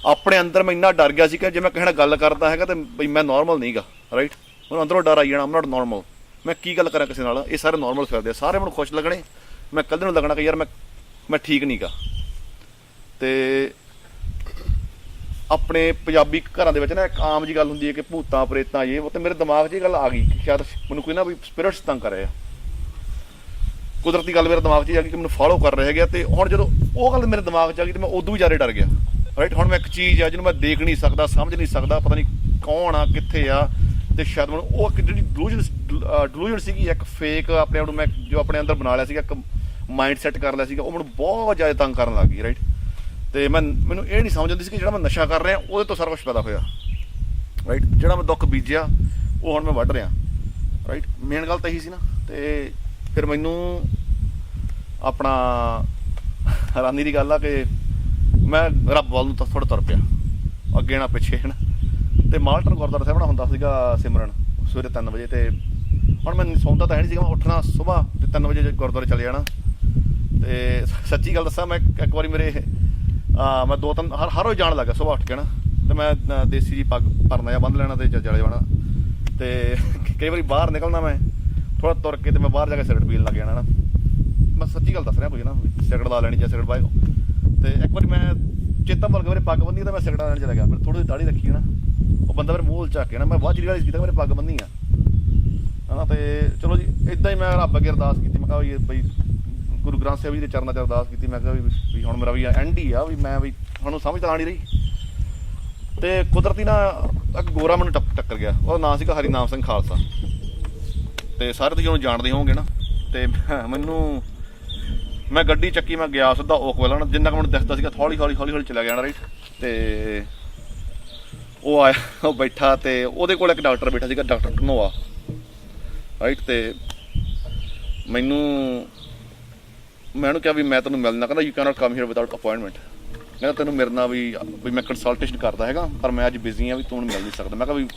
ਆਪਣੇ ਅੰਦਰ ਮੈਂ ਇੰਨਾ ਡਰ ਗਿਆ ਸੀ ਕਿ ਜੇ ਮੈਂ ਕਿਸੇ ਨਾਲ ਗੱਲ ਕਰਦਾ ਹੈਗਾ ਤੇ ਬਈ ਮੈਂ ਨੋਰਮਲ ਨਹੀਂ ਗਾ, ਰਾਈਟ। ਮੈਨੂੰ ਅੰਦਰੋਂ ਡਰ ਆਈ ਜਾਣਾ, ਆਮ ਨਾਟ ਨੋਰਮਲ। ਮੈਂ ਕੀ ਗੱਲ ਕਰਾਂ ਕਿਸੇ ਨਾਲ, ਇਹ ਸਾਰੇ ਨੋਰਮਲ ਫਿਰਦੇ ਆ, ਸਾਰੇ ਮੈਨੂੰ ਖੁਸ਼ ਲੱਗਣੇ, ਮੈਂ ਕੱਲੇ ਨੂੰ ਲੱਗਣਾ ਕਿ ਯਾਰ ਮੈਂ ਠੀਕ ਨਹੀਂ ਗਾ। ਤੇ ਆਪਣੇ ਪੰਜਾਬੀ ਘਰਾਂ ਦੇ ਵਿੱਚ ਨਾ ਇੱਕ ਆਮ ਜਿਹੀ ਗੱਲ ਹੁੰਦੀ ਹੈ ਕਿ ਭੂਤਾਂ ਪ੍ਰੇਤਾਂ ਇਹ ਉਹ, ਤੇ ਮੇਰੇ ਦਿਮਾਗ 'ਚ ਇਹ ਗੱਲ ਆ ਗਈ ਕਿ ਸ਼ਾਇਦ ਮੈਨੂੰ ਕੋਈ ਨਾ ਵੀ ਸਪਿਰਿਟਸ ਤੰਗ ਕਰ ਰਹੇ ਆ। ਕੁਦਰਤੀ ਗੱਲ ਮੇਰੇ ਦਿਮਾਗ 'ਚ ਆ ਗਈ ਕਿ ਮੈਨੂੰ ਫੋਲੋ ਕਰ ਰਹੇ ਹੈਗੇ ਆ। ਤੇ ਹੁਣ ਜਦੋਂ ਉਹ ਗੱਲ ਮੇਰੇ ਦਿਮਾਗ 'ਚ ਆ ਗਈ ਤੇ ਮੈਂ ਉਦੋਂ ਵੀ ਜ਼ਿਆਦਾ ਡਰ ਗਿਆ, ਰਾਈਟ। ਹੁਣ ਮੈਂ ਇੱਕ ਚੀਜ਼ ਆ ਜਿਹਨੂੰ ਮੈਂ ਦੇਖ ਨਹੀਂ ਸਕਦਾ, ਸਮਝ ਨਹੀਂ ਸਕਦਾ, ਪਤਾ ਨਹੀਂ ਕੌਣ ਆ, ਕਿੱਥੇ ਆ। ਤੇ ਸ਼ਾਇਦ ਮੈਨੂੰ ਉਹ ਇੱਕ ਜਿਹੜੀ ਡਿਲੂਜਨ ਸੀਗੀ, ਇੱਕ ਫੇਕ ਆਪਣੇ ਆਪ ਨੂੰ ਮੈਂ ਜੋ ਆਪਣੇ ਅੰਦਰ ਬਣਾ ਲਿਆ ਸੀਗਾ, ਇੱਕ ਮਾਈਂਡ ਸੈੱਟ ਕਰ ਲਿਆ ਸੀਗਾ, ਉਹ ਮੈਨੂੰ ਬਹੁਤ ਜ਼ਿਆਦਾ ਤੰਗ ਕਰਨ ਲੱਗ ਗਈ, ਰਾਈਟ। ਤੇ ਮੈਨੂੰ ਇਹ ਨਹੀਂ ਸਮਝ ਆਉਂਦੀ ਸੀ ਕਿ ਜਿਹੜਾ ਮੈਂ ਨਸ਼ਾ ਕਰ ਰਿਹਾ ਉਹਦੇ ਤੋਂ ਸਾਰਾ ਕੁਛ ਪੈਦਾ ਹੋਇਆ, ਰਾਈਟ। ਜਿਹੜਾ ਮੈਂ ਦੁੱਖ ਬੀਜਿਆ ਉਹ ਹੁਣ ਮੈਂ ਵੱਢ ਰਿਹਾ, ਰਾਈਟ। ਮੇਨ ਗੱਲ ਤਾਂ ਇਹੀ ਸੀ ਨਾ। ਤੇ ਫਿਰ ਮੈਨੂੰ ਆਪਣਾ ਹੈਰਾਨੀ ਦੀ ਗੱਲ ਆ ਕਿ ਮੈਂ ਰੱਬ ਵੱਲ ਨੂੰ ਤਾਂ ਥੋੜ੍ਹਾ ਤੁਰ ਪਿਆ, ਅੱਗੇ ਨਾ ਪਿੱਛੇ, ਹੈ ਨਾ। ਤੇ ਮਾਲਟਨ ਗੁਰਦੁਆਰਾ ਸਾਹਿਬ ਨਾਲ ਹੁੰਦਾ ਸੀਗਾ ਸਿਮਰਨ ਸਵੇਰੇ 3 ਵਜੇ। ਤੇ ਹੁਣ ਮੈਂ ਸੌਂਦਾ ਤਾਂ ਹੈ ਨਹੀਂ ਸੀਗਾ, ਮੈਂ ਉੱਠਣਾ ਸੁਬਾਹ ਤੇ 3 ਵਜੇ ਗੁਰਦੁਆਰੇ ਚਲੇ ਜਾਣਾ। ਤੇ ਸੱਚੀ ਗੱਲ ਦੱਸਾਂ, ਮੈਂ ਇੱਕ ਵਾਰੀ ਮੇਰੇ ਮੈਂ 2-3 ਹਰ ਰੋਜ਼ ਜਾਣ ਲੱਗਾ ਸੁਬਾਹ ਉੱਠ ਕੇ ਨਾ। ਤੇ ਮੈਂ ਦੇਸੀ ਜੀ ਪੱਗ ਭਰਨਾ ਜਾਂ ਬੰਨ੍ਹ ਲੈਣਾ ਤੇ ਚਲੇ ਜਾਣਾ। ਤੇ ਕਈ ਵਾਰੀ ਬਾਹਰ ਨਿਕਲਣਾ ਮੈਂ ਥੋੜ੍ਹਾ ਤੁਰ ਕੇ, ਤੇ ਮੈਂ ਬਾਹਰ ਜਾ ਕੇ ਸਿਗਰਟ ਪੀਣ ਲੱਗ ਜਾਣਾ ਨਾ। ਮੈਂ ਸੱਚੀ ਗੱਲ ਦੱਸ ਰਿਹਾ ਕੋਈ ਨਾ, ਸਿਗਰਟ ਲਾ ਲੈਣੀ ਜਾਂ ਸਿਗਰਟ ਬਾਏ। ਤੇ ਇੱਕ ਵਾਰੀ ਮੈਂ ਚੇਤਾ ਭੁੱਲ ਗਿਆ, ਮੇਰੇ ਪੱਗ ਬੰਨੀ ਤਾਂ ਮੈਂ ਸਿਗਰਟ ਲੈਣ ਚਲਾ ਗਿਆ। ਫਿਰ ਥੋੜ੍ਹੀ ਦਾੜੀ ਰੱਖੀ ਨਾ, ਉਹ ਬੰਦਾ ਮੇਰੇ ਮੂੰਹ ਝਾਕ ਕੇ ਨਾ, ਮੈਂ ਬਾਅਦ ਚ ਕੀਤਾ ਮੇਰੇ ਪੱਗ ਬੰਨੀ ਆ, ਹੈ ਨਾ। ਤੇ ਚਲੋ ਜੀ ਇੱਦਾਂ ਹੀ ਮੈਂ ਰੱਬ ਅੱਗੇ ਅਰਦਾਸ ਕੀਤੀ। ਮੈਂ ਕਿਹਾ ਵੀ ਬਈ ਗੁਰੂ ਗ੍ਰੰਥ ਸਾਹਿਬ ਜੀ ਦੇ ਚਰਨਾਂ 'ਚ ਅਰਦਾਸ ਕੀਤੀ। ਮੈਂ ਕਿਹਾ ਵੀ ਹੁਣ ਮੇਰਾ ਵੀ ਐਂਡ ਹੀ ਆ, ਵੀ ਮੈਂ ਵੀ ਹੁਣ ਸਮਝ ਤਾਂ ਆ ਨਹੀਂ ਰਹੀ। ਤੇ ਕੁਦਰਤੀ ਨਾ ਇੱਕ ਗੋਰਾ ਮੈਨੂੰ ਟੱਕਰ ਗਿਆ, ਉਹਦਾ ਨਾਂ ਸੀਗਾ ਹਰੀਨਾਮ ਸਿੰਘ ਖਾਲਸਾ। ਤੇ ਸਾਰੇ ਤੁਸੀਂ ਉਹਨੂੰ ਜਾਣਦੇ ਹੋਵੋਗੇ ਨਾ। ਤੇ ਮੈਂ ਗੱਡੀ ਚੱਕੀ, ਮੈਂ ਗਿਆ ਸਿੱਧਾ ਓਕ ਵੱਲ, ਜਿੰਨਾ ਕੁ ਮੈਨੂੰ ਦਿਖਦਾ ਸੀਗਾ ਹੌਲੀ ਹੌਲੀ ਚਲਾ ਗਿਆ, ਰਾਈਟ। ਤੇ ਉਹ ਆਇਆ, ਉਹ ਬੈਠਾ, ਤੇ ਉਹਦੇ ਕੋਲ ਇੱਕ ਡਾਕਟਰ ਬੈਠਾ ਸੀਗਾ, ਡਾਕਟਰ ਧਨੋਆ, ਰਾਈਟ। ਤੇ ਮੈਂ ਉਹਨੂੰ ਕਿਹਾ ਵੀ ਮੈਂ ਤੈਨੂੰ ਮਿਲਣਾ। ਕਹਿੰਦਾ you can not come here without appointment. ਕਹਿੰਦਾ ਤੈਨੂੰ ਮੇਰੇ ਨਾਲ ਵੀ ਮੈਂ ਕੰਸਲਟੇਸ਼ਨ ਕਰਦਾ ਹੈਗਾ, ਪਰ ਮੈਂ ਅੱਜ ਬਿਜ਼ੀ ਹਾਂ, ਵੀ ਤੂੰ ਮਿਲ ਨਹੀਂ ਸਕਦਾ। ਮੈਂ ਕਿਹਾ ਵੀ,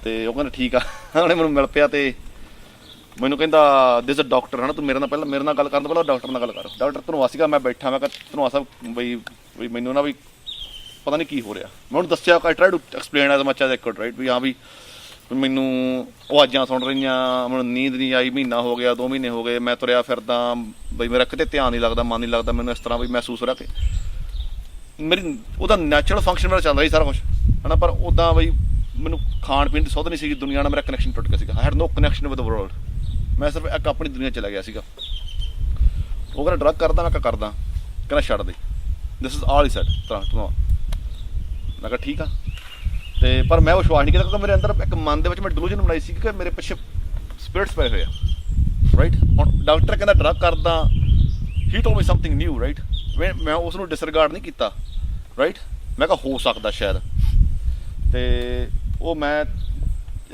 ਤੇ ਉਹ ਕਹਿੰਦਾ ਠੀਕ ਆ। ਉਹਨੇ ਮੈਨੂੰ ਮਿਲ ਪਿਆ ਤੇ ਮੈਨੂੰ ਕਹਿੰਦਾ ਦਿਸ ਅ ਡਾਕਟਰ, ਹੈ ਨਾ, ਤੂੰ ਮੇਰੇ ਨਾਲ ਗੱਲ ਕਰਨ ਤੋਂ ਪਹਿਲਾਂ ਡਾਕਟਰ ਨਾਲ ਗੱਲ ਕਰ। ਡਾਕਟਰ ਧਨੋਆ ਸੀਗਾ, ਮੈਂ ਬੈਠਾ। ਮੈਂ ਕਿਹਾ ਧਨੋਆ ਸਾਹਿਬ ਬਈ ਮੈਨੂੰ ਨਾ ਵੀ ਪਤਾ ਨਹੀਂ ਕੀ ਹੋ ਰਿਹਾ। ਮੈਂ ਉਹਨੂੰ ਦੱਸਿਆ, I try to explain as much as I could, right. ਵੀ ਹਾਂ ਵੀ ਮੈਨੂੰ ਆਵਾਜ਼ਾਂ ਸੁਣ ਰਹੀਆਂ, ਮੈਨੂੰ ਨੀਂਦ ਨਹੀਂ ਆਈ, ਮਹੀਨਾ ਹੋ ਗਿਆ 2 ਮਹੀਨੇ ਹੋ ਗਏ ਮੈਂ ਤੁਰਿਆ ਫਿਰਦਾ ਬਈ ਮੇਰਾ ਕਿਤੇ ਧਿਆਨ ਨਹੀਂ ਲੱਗਦਾ, ਮਨ ਨਹੀਂ ਲੱਗਦਾ, ਮੈਨੂੰ ਇਸ ਤਰ੍ਹਾਂ ਬਈ ਮਹਿਸੂਸ ਹੋ ਰਿਹਾ ਕਿ ਮੇਰੀ ਉਹਦਾ ਨੈਚੁਰਲ ਫੰਕਸ਼ਨ ਮੇਰਾ ਚੱਲ ਰਿਹਾ ਸੀ ਸਾਰਾ ਕੁਛ ਹੈ ਨਾ, ਪਰ ਉੱਦਾਂ ਬਈ ਮੈਨੂੰ ਖਾਣ ਪੀਣ ਦੀ ਸੁੱਧ ਨਹੀਂ ਸੀਗੀ, ਦੁਨੀਆ ਨਾਲ ਮੇਰਾ ਕਨੈਕਸ਼ਨ ਟੁੱਟ ਗਿਆ ਸੀਗਾ। I had no connection with the world, ਮੈਂ ਸਿਰਫ ਇੱਕ ਆਪਣੀ ਦੁਨੀਆ ਚਲਾ ਗਿਆ ਸੀਗਾ। ਉਹ ਕਹਿੰਦਾ ਡਰੱਗ ਕਰਦਾ, ਮੈਂ ਕਿਹਾ ਕਰਦਾ, ਕਹਿੰਦਾ ਛੱਡ ਦੇ, this is all he sad ਤਰ੍ਹਾਂ। ਮੈਂ ਕਿਹਾ ਠੀਕ ਆ, ਤੇ ਪਰ ਮੈਂ ਵਿਸ਼ਵਾਸ ਨਹੀਂ ਕੀਤਾ ਕਿਉਂਕਿ ਮੇਰੇ ਅੰਦਰ ਇੱਕ ਮਨ ਦੇ ਵਿੱਚ ਮੈਂ ਡਿਲੂਜਨ ਬਣਾਈ ਸੀ ਕਿ ਮੇਰੇ ਪਿੱਛੇ ਸਪਿਰਿਟਸ ਪਏ ਹੋਏ ਆ, ਰਾਈਟ। ਹੁਣ ਡਾਕਟਰ ਕਹਿੰਦਾ ਡਰੱਗ ਕਰਦਾ, ਹੀ told me something new, right. ਮੈਂ ਉਸ ਨੂੰ ਡਿਸਰਿਗਾਰਡ ਨਹੀਂ ਕੀਤਾ, ਰਾਈਟ। ਮੈਂ ਕਿਹਾ ਹੋ ਸਕਦਾ ਸ਼ਾਇਦ, ਤੇ ਉਹ ਮੈਂ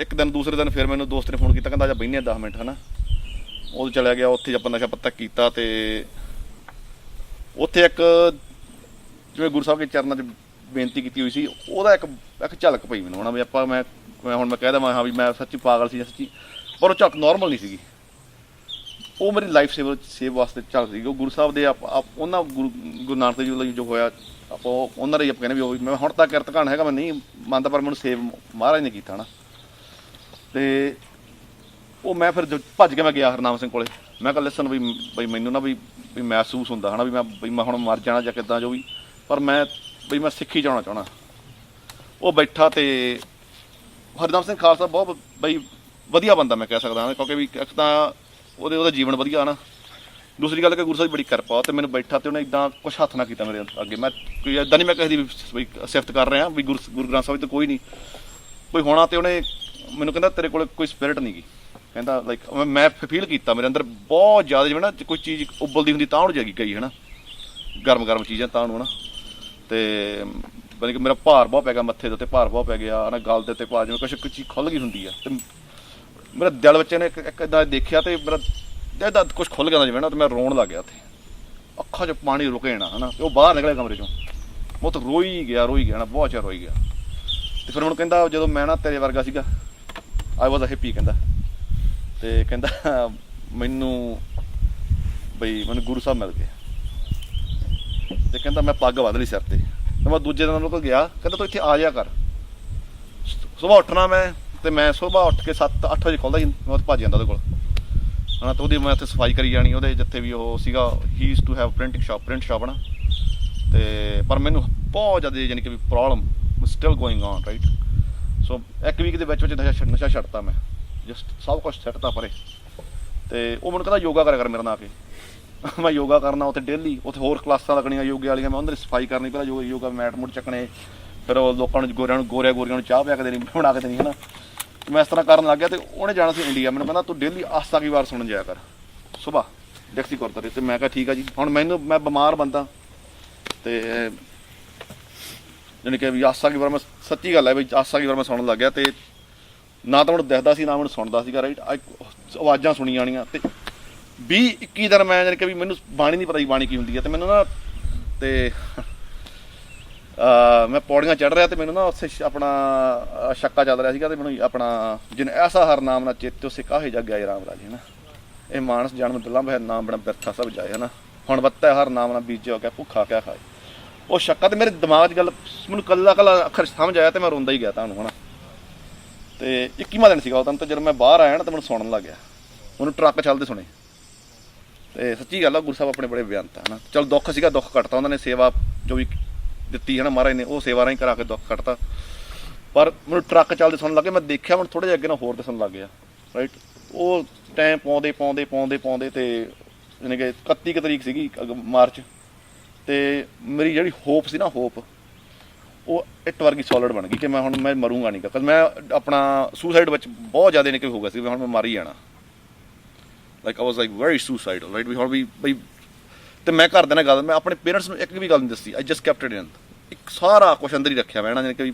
ਇੱਕ ਦਿਨ ਦੂਸਰੇ ਦਿਨ ਫਿਰ ਮੈਨੂੰ ਦੋਸਤ ਨੇ ਫੋਨ ਕੀਤਾ, ਕਹਿੰਦਾ ਜਾ ਬਹਿਨੇ ਆ 10 ਮਿੰਟ ਹੈ ਨਾ। ਉਹ ਚਲਿਆ ਗਿਆ, ਉੱਥੇ ਆਪਾਂ ਨਸ਼ਾ ਪੱਤਾ ਕੀਤਾ, ਤੇ ਉੱਥੇ ਇੱਕ ਜਿਵੇਂ ਗੁਰੂ ਸਾਹਿਬ ਦੇ ਚਰਨਾਂ 'ਚ ਬੇਨਤੀ ਕੀਤੀ ਹੋਈ ਸੀ, ਉਹਦਾ ਇੱਕ ਝਲਕ ਪਈ ਮੈਨੂੰ ਹੁਣ ਵੀ ਆਪਾਂ ਮੈਂ ਹੁਣ ਮੈਂ ਕਹਿ ਦੇਵਾਂ ਹਾਂ ਵੀ ਮੈਂ ਸੱਚੀ ਪਾਗਲ ਸੀ ਜਾਂ ਸੱਚੀ, ਪਰ ਉਹ ਝਲਕ ਨੋਰਮਲ ਨਹੀਂ ਸੀਗੀ। ਉਹ ਮੇਰੀ ਲਾਈਫ ਸੇਵ ਵਾਸਤੇ ਝਲਕ ਸੀਗੀ। ਉਹ ਗੁਰੂ ਸਾਹਿਬ ਦੇ ਉਹਨਾਂ ਗੁਰੂ ਨਾਨਕ ਦੇਵ ਜੀ ਲਈ ਜੋ ਹੋਇਆ ਆਪਾਂ ਉਹਨਾਂ ਲਈ ਆਪਾਂ ਕਹਿੰਦੇ ਵੀ ਉਹ ਮੈਂ ਹੁਣ ਤੱਕ ਕਿਰਤ ਘਣ ਹੈਗਾ ਮੈਂ ਨਹੀਂ ਮੰਨਦਾ, ਪਰ ਮੈਨੂੰ ਸੇਵ ਮਹਾਰਾਜ ਨੇ ਕੀਤਾ ਨਾ। ਤੇ ਉਹ ਮੈਂ ਫਿਰ ਭੱਜ ਕੇ ਮੈਂ ਗਿਆ ਹਰਨਾਮ ਸਿੰਘ ਕੋਲੇ, ਮੈਂ ਕਿਹਾ ਲਿਸਨ ਵੀ ਬਈ ਮੈਨੂੰ ਨਾ ਵੀ ਮਹਿਸੂਸ ਹੁੰਦਾ ਹੈ ਨਾ ਵੀ ਮੈਂ ਹੁਣ ਮਰ ਜਾਣਾ ਜਾਂ ਕਿੱਦਾਂ ਜੋ ਵੀ, ਪਰ ਮੈਂ ਬਈ ਮੈਂ ਸਿੱਖੀ ਜਾਣਾ ਚਾਹੁੰਦਾ। ਉਹ ਬੈਠਾ, ਤੇ ਹਰਨਾਮ ਸਿੰਘ ਖਾਲਸਾ ਬਹੁਤ ਬਈ ਵਧੀਆ ਬੰਦਾ ਮੈਂ ਕਹਿ ਸਕਦਾ, ਕਿਉਂਕਿ ਵੀ ਇੱਕ ਤਾਂ ਉਹਦਾ ਜੀਵਨ ਵਧੀਆ ਨਾ, ਦੂਸਰੀ ਗੱਲ ਕਿ ਗੁਰੂ ਸਾਹਿਬ ਦੀ ਬੜੀ ਕਿਰਪਾ। ਤੇ ਮੈਨੂੰ ਬੈਠਾ ਤੇ ਉਹਨੇ ਇੱਦਾਂ ਕੁਛ ਹੱਥ ਨਾ ਕੀਤਾ ਮੇਰੇ ਅੱਗੇ, ਮੈਂ ਕੋਈ ਇੱਦਾਂ ਨਹੀਂ ਮੈਂ ਕਿਸੇ ਦੀ ਬਈ ਸਿਫਤ ਕਰ ਰਿਹਾ ਵੀ ਗੁਰੂ ਗ੍ਰੰਥ ਸਾਹਿਬ 'ਤੇ ਕੋਈ ਨਹੀਂ ਕੋਈ ਹੋਣਾ। ਤੇ ਉਹਨੇ ਮੈਨੂੰ ਕਹਿੰਦਾ ਤੇਰੇ ਕੋਲ ਕੋਈ ਸਪਿਰਿਟ ਨਹੀਂ ਗੀ, ਕਹਿੰਦਾ ਲਾਈਕ ਮੈਂ ਫੀਲ ਕੀਤਾ ਮੇਰੇ ਅੰਦਰ ਬਹੁਤ ਜ਼ਿਆਦਾ ਜਿਵੇਂ ਨਾ ਕੋਈ ਚੀਜ਼ ਉਬਲਦੀ ਹੁੰਦੀ ਤਾਂ ਉਹਨੂੰ ਜਾਗੀ ਗਈ ਹੈ ਨਾ, ਗਰਮ ਚੀਜ਼ਾਂ ਤਾਂ ਉਹਨੂੰ ਨਾ। ਤੇ ਬਣੀ ਕਿ ਮੇਰਾ ਭਾਰ ਬਹੁਤ ਪੈ ਗਿਆ, ਮੱਥੇ ਦੇ ਉੱਤੇ ਭਾਰ ਬਹੁਤ ਪੈ ਗਿਆ ਨਾ, ਗਲ ਦੇ ਉੱਤੇ ਭਾਰ ਜਿਵੇਂ ਕੁਛ ਚੀਜ਼ ਖੁੱਲ੍ਹ ਗਈ ਹੁੰਦੀ ਆ। ਤੇ ਮੇਰਾ ਦਿਲ ਵਿੱਚ ਨੇ ਇੱਕ ਇੱਦਾਂ ਦੇਖਿਆ, ਤੇ ਮੇਰਾ ਇੱਦਾਂ ਕੁਛ ਖੁੱਲ੍ਹ ਗਿਆ ਜਿਵੇਂ ਨਾ, ਤੇ ਮੈਂ ਰੋਣ ਲੱਗ ਗਿਆ। ਉੱਥੇ ਅੱਖਾਂ 'ਚ ਪਾਣੀ ਰੁਕੇ ਨਾ ਹੈ ਨਾ, ਤੇ ਉਹ ਬਾਹਰ ਨਿਕਲਿਆ ਕਮਰੇ 'ਚੋਂ, ਬਹੁਤ ਰੋਈ ਗਿਆ ਨਾ, ਬਹੁਤ ਚਿਰ ਰੋਈ ਗਿਆ। ਤੇ ਫਿਰ ਮੈਨੂੰ ਕਹਿੰਦਾ ਜਦੋਂ ਮੈਂ ਨਾ ਤੇਰੇ ਵਰਗਾ ਸੀਗਾ, ਆਈ ਵਾਜ਼ ਅ ਹੈਪੀ, ਤੇ ਕਹਿੰਦਾ ਮੈਨੂੰ ਗੁਰੂ ਸਾਹਿਬ ਮਿਲ ਗਏ, ਤੇ ਕਹਿੰਦਾ ਮੈਂ ਪੱਗ ਵੱਧ ਲਈ ਸਿਰ ਤੇ। ਤੇ ਮੈਂ ਦੂਜੇ ਦਿਨ ਉਹਨਾਂ ਕੋਲ ਗਿਆ, ਕਹਿੰਦਾ ਤੂੰ ਇੱਥੇ ਆ ਜਾ ਕਰ, ਸੁਬਾਹ ਉੱਠਣਾ ਮੈਂ, ਤੇ ਮੈਂ ਸੁਬਾਹ ਉੱਠ ਕੇ 7-8 ਵਜੇ ਖੁੱਲ੍ਹਦਾ ਸੀ, ਮੈਂ ਉੱਥੇ ਭੱਜ ਜਾਂਦਾ ਉਹਦੇ ਕੋਲ ਹੈ ਨਾ। ਤੇ ਉਹਦੀ ਮੈਂ ਉੱਥੇ ਸਫਾਈ ਕਰੀ ਜਾਣੀ, ਉਹਦੇ ਜਿੱਥੇ ਵੀ ਉਹ ਸੀਗਾ he used to have print shop ਨਾ। ਤੇ ਪਰ ਮੈਨੂੰ ਬਹੁਤ ਜ਼ਿਆਦਾ ਯਾਨੀ ਕਿ ਵੀ problem still going on, right. So ਇੱਕ ਵੀਕ ਦੇ ਵਿੱਚ ਨਸ਼ਾ ਛੱਡਤਾ ਮੈਂ, ਜਸਟ ਸਭ ਕੁਛ ਛੱਡਤਾ ਪਰੇ। ਤੇ ਉਹ ਮੈਨੂੰ ਕਹਿੰਦਾ ਯੋਗਾ ਕਰਿਆ ਕਰ ਮੇਰੇ ਨਾਲ ਆ ਕੇ। ਮੈਂ ਯੋਗਾ ਕਰਨਾ ਉੱਥੇ ਡੇਲੀ, ਉੱਥੇ ਹੋਰ ਕਲਾਸਾਂ ਲੱਗਣੀਆਂ ਯੋਗੇ ਵਾਲੀਆਂ, ਮੈਂ ਉਹਨਾਂ ਦੀ ਸਫਾਈ ਕਰਨੀ, ਪਹਿਲਾਂ ਯੋਗਾ ਮੈਟ ਮੂਟ ਚੱਕਣੇ, ਫਿਰ ਉਹ ਲੋਕਾਂ ਨੂੰ ਗੋਰਿਆਂ ਨੂੰ ਚਾਹ ਪਿਆ ਕੇ ਦੇਣੀ, ਬਣਾ ਕੇ ਦੇਣੀ ਹੈ ਨਾ। ਮੈਂ ਇਸ ਤਰ੍ਹਾਂ ਕਰਨ ਲੱਗ ਗਿਆ। ਤੇ ਉਹਨੇ ਜਾਣਾ ਸੀ ਇੰਡੀਆ, ਮੈਨੂੰ ਕਹਿੰਦਾ ਤੂੰ ਡੇਲੀ ਆਸਾ ਕੀ ਵਾਰ ਸੁਣਨ ਜਾਇਆ ਕਰ ਸੁਬਾਹ ਡੈਕਸੀ ਗੁਰਦੁਆਰੇ। ਤੇ ਮੈਂ ਕਿਹਾ ਠੀਕ ਆ ਜੀ। ਹੁਣ ਮੈਂ ਬਿਮਾਰ ਬੰਦਾ, ਤੇ ਜਾਣੀ ਕਿ ਵੀ ਆਸਾ ਕੀ ਵਾਰ ਮੈਂ ਸੱਚੀ ਗੱਲ ਹੈ ਵੀ ਆਸਾ ਕੀ ਵਾਰ ਮੈਂ ਸੁਣਨ ਲੱਗ ਗਿਆ। ਤੇ ਨਾ ਤਾਂ ਮੈਨੂੰ ਦਿਖਦਾ ਸੀ ਨਾ ਮੈਨੂੰ ਸੁਣਦਾ ਸੀਗਾ, ਰਾਈਟ। ਆਵਾਜ਼ਾਂ ਸੁਣੀ ਜਾਣੀਆਂ। ਤੇ 20-21 ਦਿਨ ਮੈਂ ਜਾਣੀ ਕਿ ਵੀ ਮੈਨੂੰ ਬਾਣੀ ਨਹੀਂ ਪਤਾ ਬਾਣੀ ਕੀ ਹੁੰਦੀ ਹੈ। ਤੇ ਮੈਨੂੰ ਨਾ ਤੇ ਮੈਂ ਪੌੜੀਆਂ ਚੜ੍ਹ ਰਿਹਾ, ਤੇ ਮੈਨੂੰ ਨਾ ਉੱਥੇ ਆਪਣਾ ਛੱਕਾ ਚੱਲ ਰਿਹਾ ਸੀਗਾ। ਤੇ ਮੈਨੂੰ ਆਪਣਾ ਜਿਨ ਐਸਾ ਹਰ ਨਾਮ ਨਾ ਚੇਤਿਓ ਸੇ ਕਾਹੇ ਜਗਿਆ ਰਾਮ ਰਾਜੇ ਹੈ ਨਾ, ਇਹ ਮਾਨਸ ਜਨਮ ਦੁਲੰਭ ਹੈ ਨਾਮ ਬਣਾ ਬਿਰਥਾ ਸਭ ਜਾਏ ਹੈ ਨਾ, ਹੁਣ ਬੱਤਾ ਹਰ ਨਾਮ ਨਾ ਬੀਜਿਆ ਹੋ ਗਿਆ ਭੁੱਖਾ ਕਿਆ ਖਾਏ। ਉਹ ਛੱਕਾ ਤੇ ਮੇਰੇ ਦਿਮਾਗ 'ਚ ਗੱਲ ਮੈਨੂੰ ਕੱਲਾ ਅੱਖਰ ਸਮਝ ਆਇਆ, ਤੇ ਮੈਂ ਰੋਂਦਾ ਹੀ ਗਿਆ ਤੁਹਾਨੂੰ ਹੈ ਨਾ। ਤੇ 21ਵਾਂ ਦਿਨ ਸੀਗਾ ਉਹ ਤਾਂ, ਤੇ ਜਦੋਂ ਮੈਂ ਬਾਹਰ ਆਇਆ ਨਾ ਤਾਂ ਮੈਨੂੰ ਸੁਣਨ ਲੱਗ ਗਿਆ, ਉਹਨੂੰ ਟਰੱਕ ਚੱਲਦੇ ਸੁਣੇ। ਤੇ ਸੱਚੀ ਗੱਲ ਆ, ਗੁਰੂ ਸਾਹਿਬ ਆਪਣੇ ਬੜੇ ਬੇਅੰਤ ਹੈ ਨਾ। ਚਲ ਦੁੱਖ ਸੀਗਾ, ਦੁੱਖ ਕੱਟਤਾ ਉਹਨਾਂ ਨੇ, ਸੇਵਾ ਜੋ ਵੀ ਦਿੱਤੀ ਹੈ ਨਾ ਮਹਾਰਾਜ ਨੇ, ਉਹ ਸੇਵਾ ਰਾਹੀਂ ਕਰਾ ਕੇ ਦੁੱਖ ਕੱਟਤਾ। ਪਰ ਮੈਨੂੰ ਟਰੱਕ ਚੱਲਦੇ ਸੁਣਨ ਲੱਗੇ, ਮੈਂ ਦੇਖਿਆ ਮੈਨੂੰ ਥੋੜ੍ਹੇ ਜਿਹੇ ਅੱਗੇ ਨਾ ਹੋਰ ਦਿਸਣ ਲੱਗ ਗਿਆ, ਰਾਈਟ। ਉਹ ਟਾਈਮ ਪਾਉਂਦੇ ਤੇ ਯਾਨੀ ਕਿ 31 ਤਰੀਕ ਸੀਗੀ ਮਾਰਚ। ਤੇ ਮੇਰੀ ਜਿਹੜੀ ਹੋਪ ਸੀ ਨਾ, ਹੋਪ ਉਹ ਇੱਟ ਵਰਗੀ ਸੋਲਿਡ ਬਣ ਗਈ ਕਿ ਮੈਂ ਮਰੂੰਗਾ ਨਹੀਂ, ਕਿਉਂਕਿ ਮੈਂ ਆਪਣਾ ਸੁਸਾਈਡ ਵਿੱਚ ਬਹੁਤ ਜ਼ਿਆਦਾ ਨਿਕਲ ਹੋ ਗਿਆ ਸੀ, ਹੁਣ ਮੈਂ ਮਰ ਹੀ ਜਾਣਾ। Like I was like very suicidal, right. ਵੀ ਹੁਣ ਵੀ ਬਈ, ਤੇ ਮੈਂ ਘਰਦਿਆਂ ਨਾਲ ਗੱਲ, ਮੈਂ ਆਪਣੇ ਪੇਰੈਂਟਸ ਨੂੰ ਇੱਕ ਵੀ ਗੱਲ ਨਹੀਂ ਦੱਸੀ। I just kept it in, ਇੱਕ ਸਾਰਾ ਕੁਛ ਅੰਦਰ ਹੀ ਰੱਖਿਆ ਮੈਂ ਨਾ। ਜਾਣੀ ਕਿ ਵੀ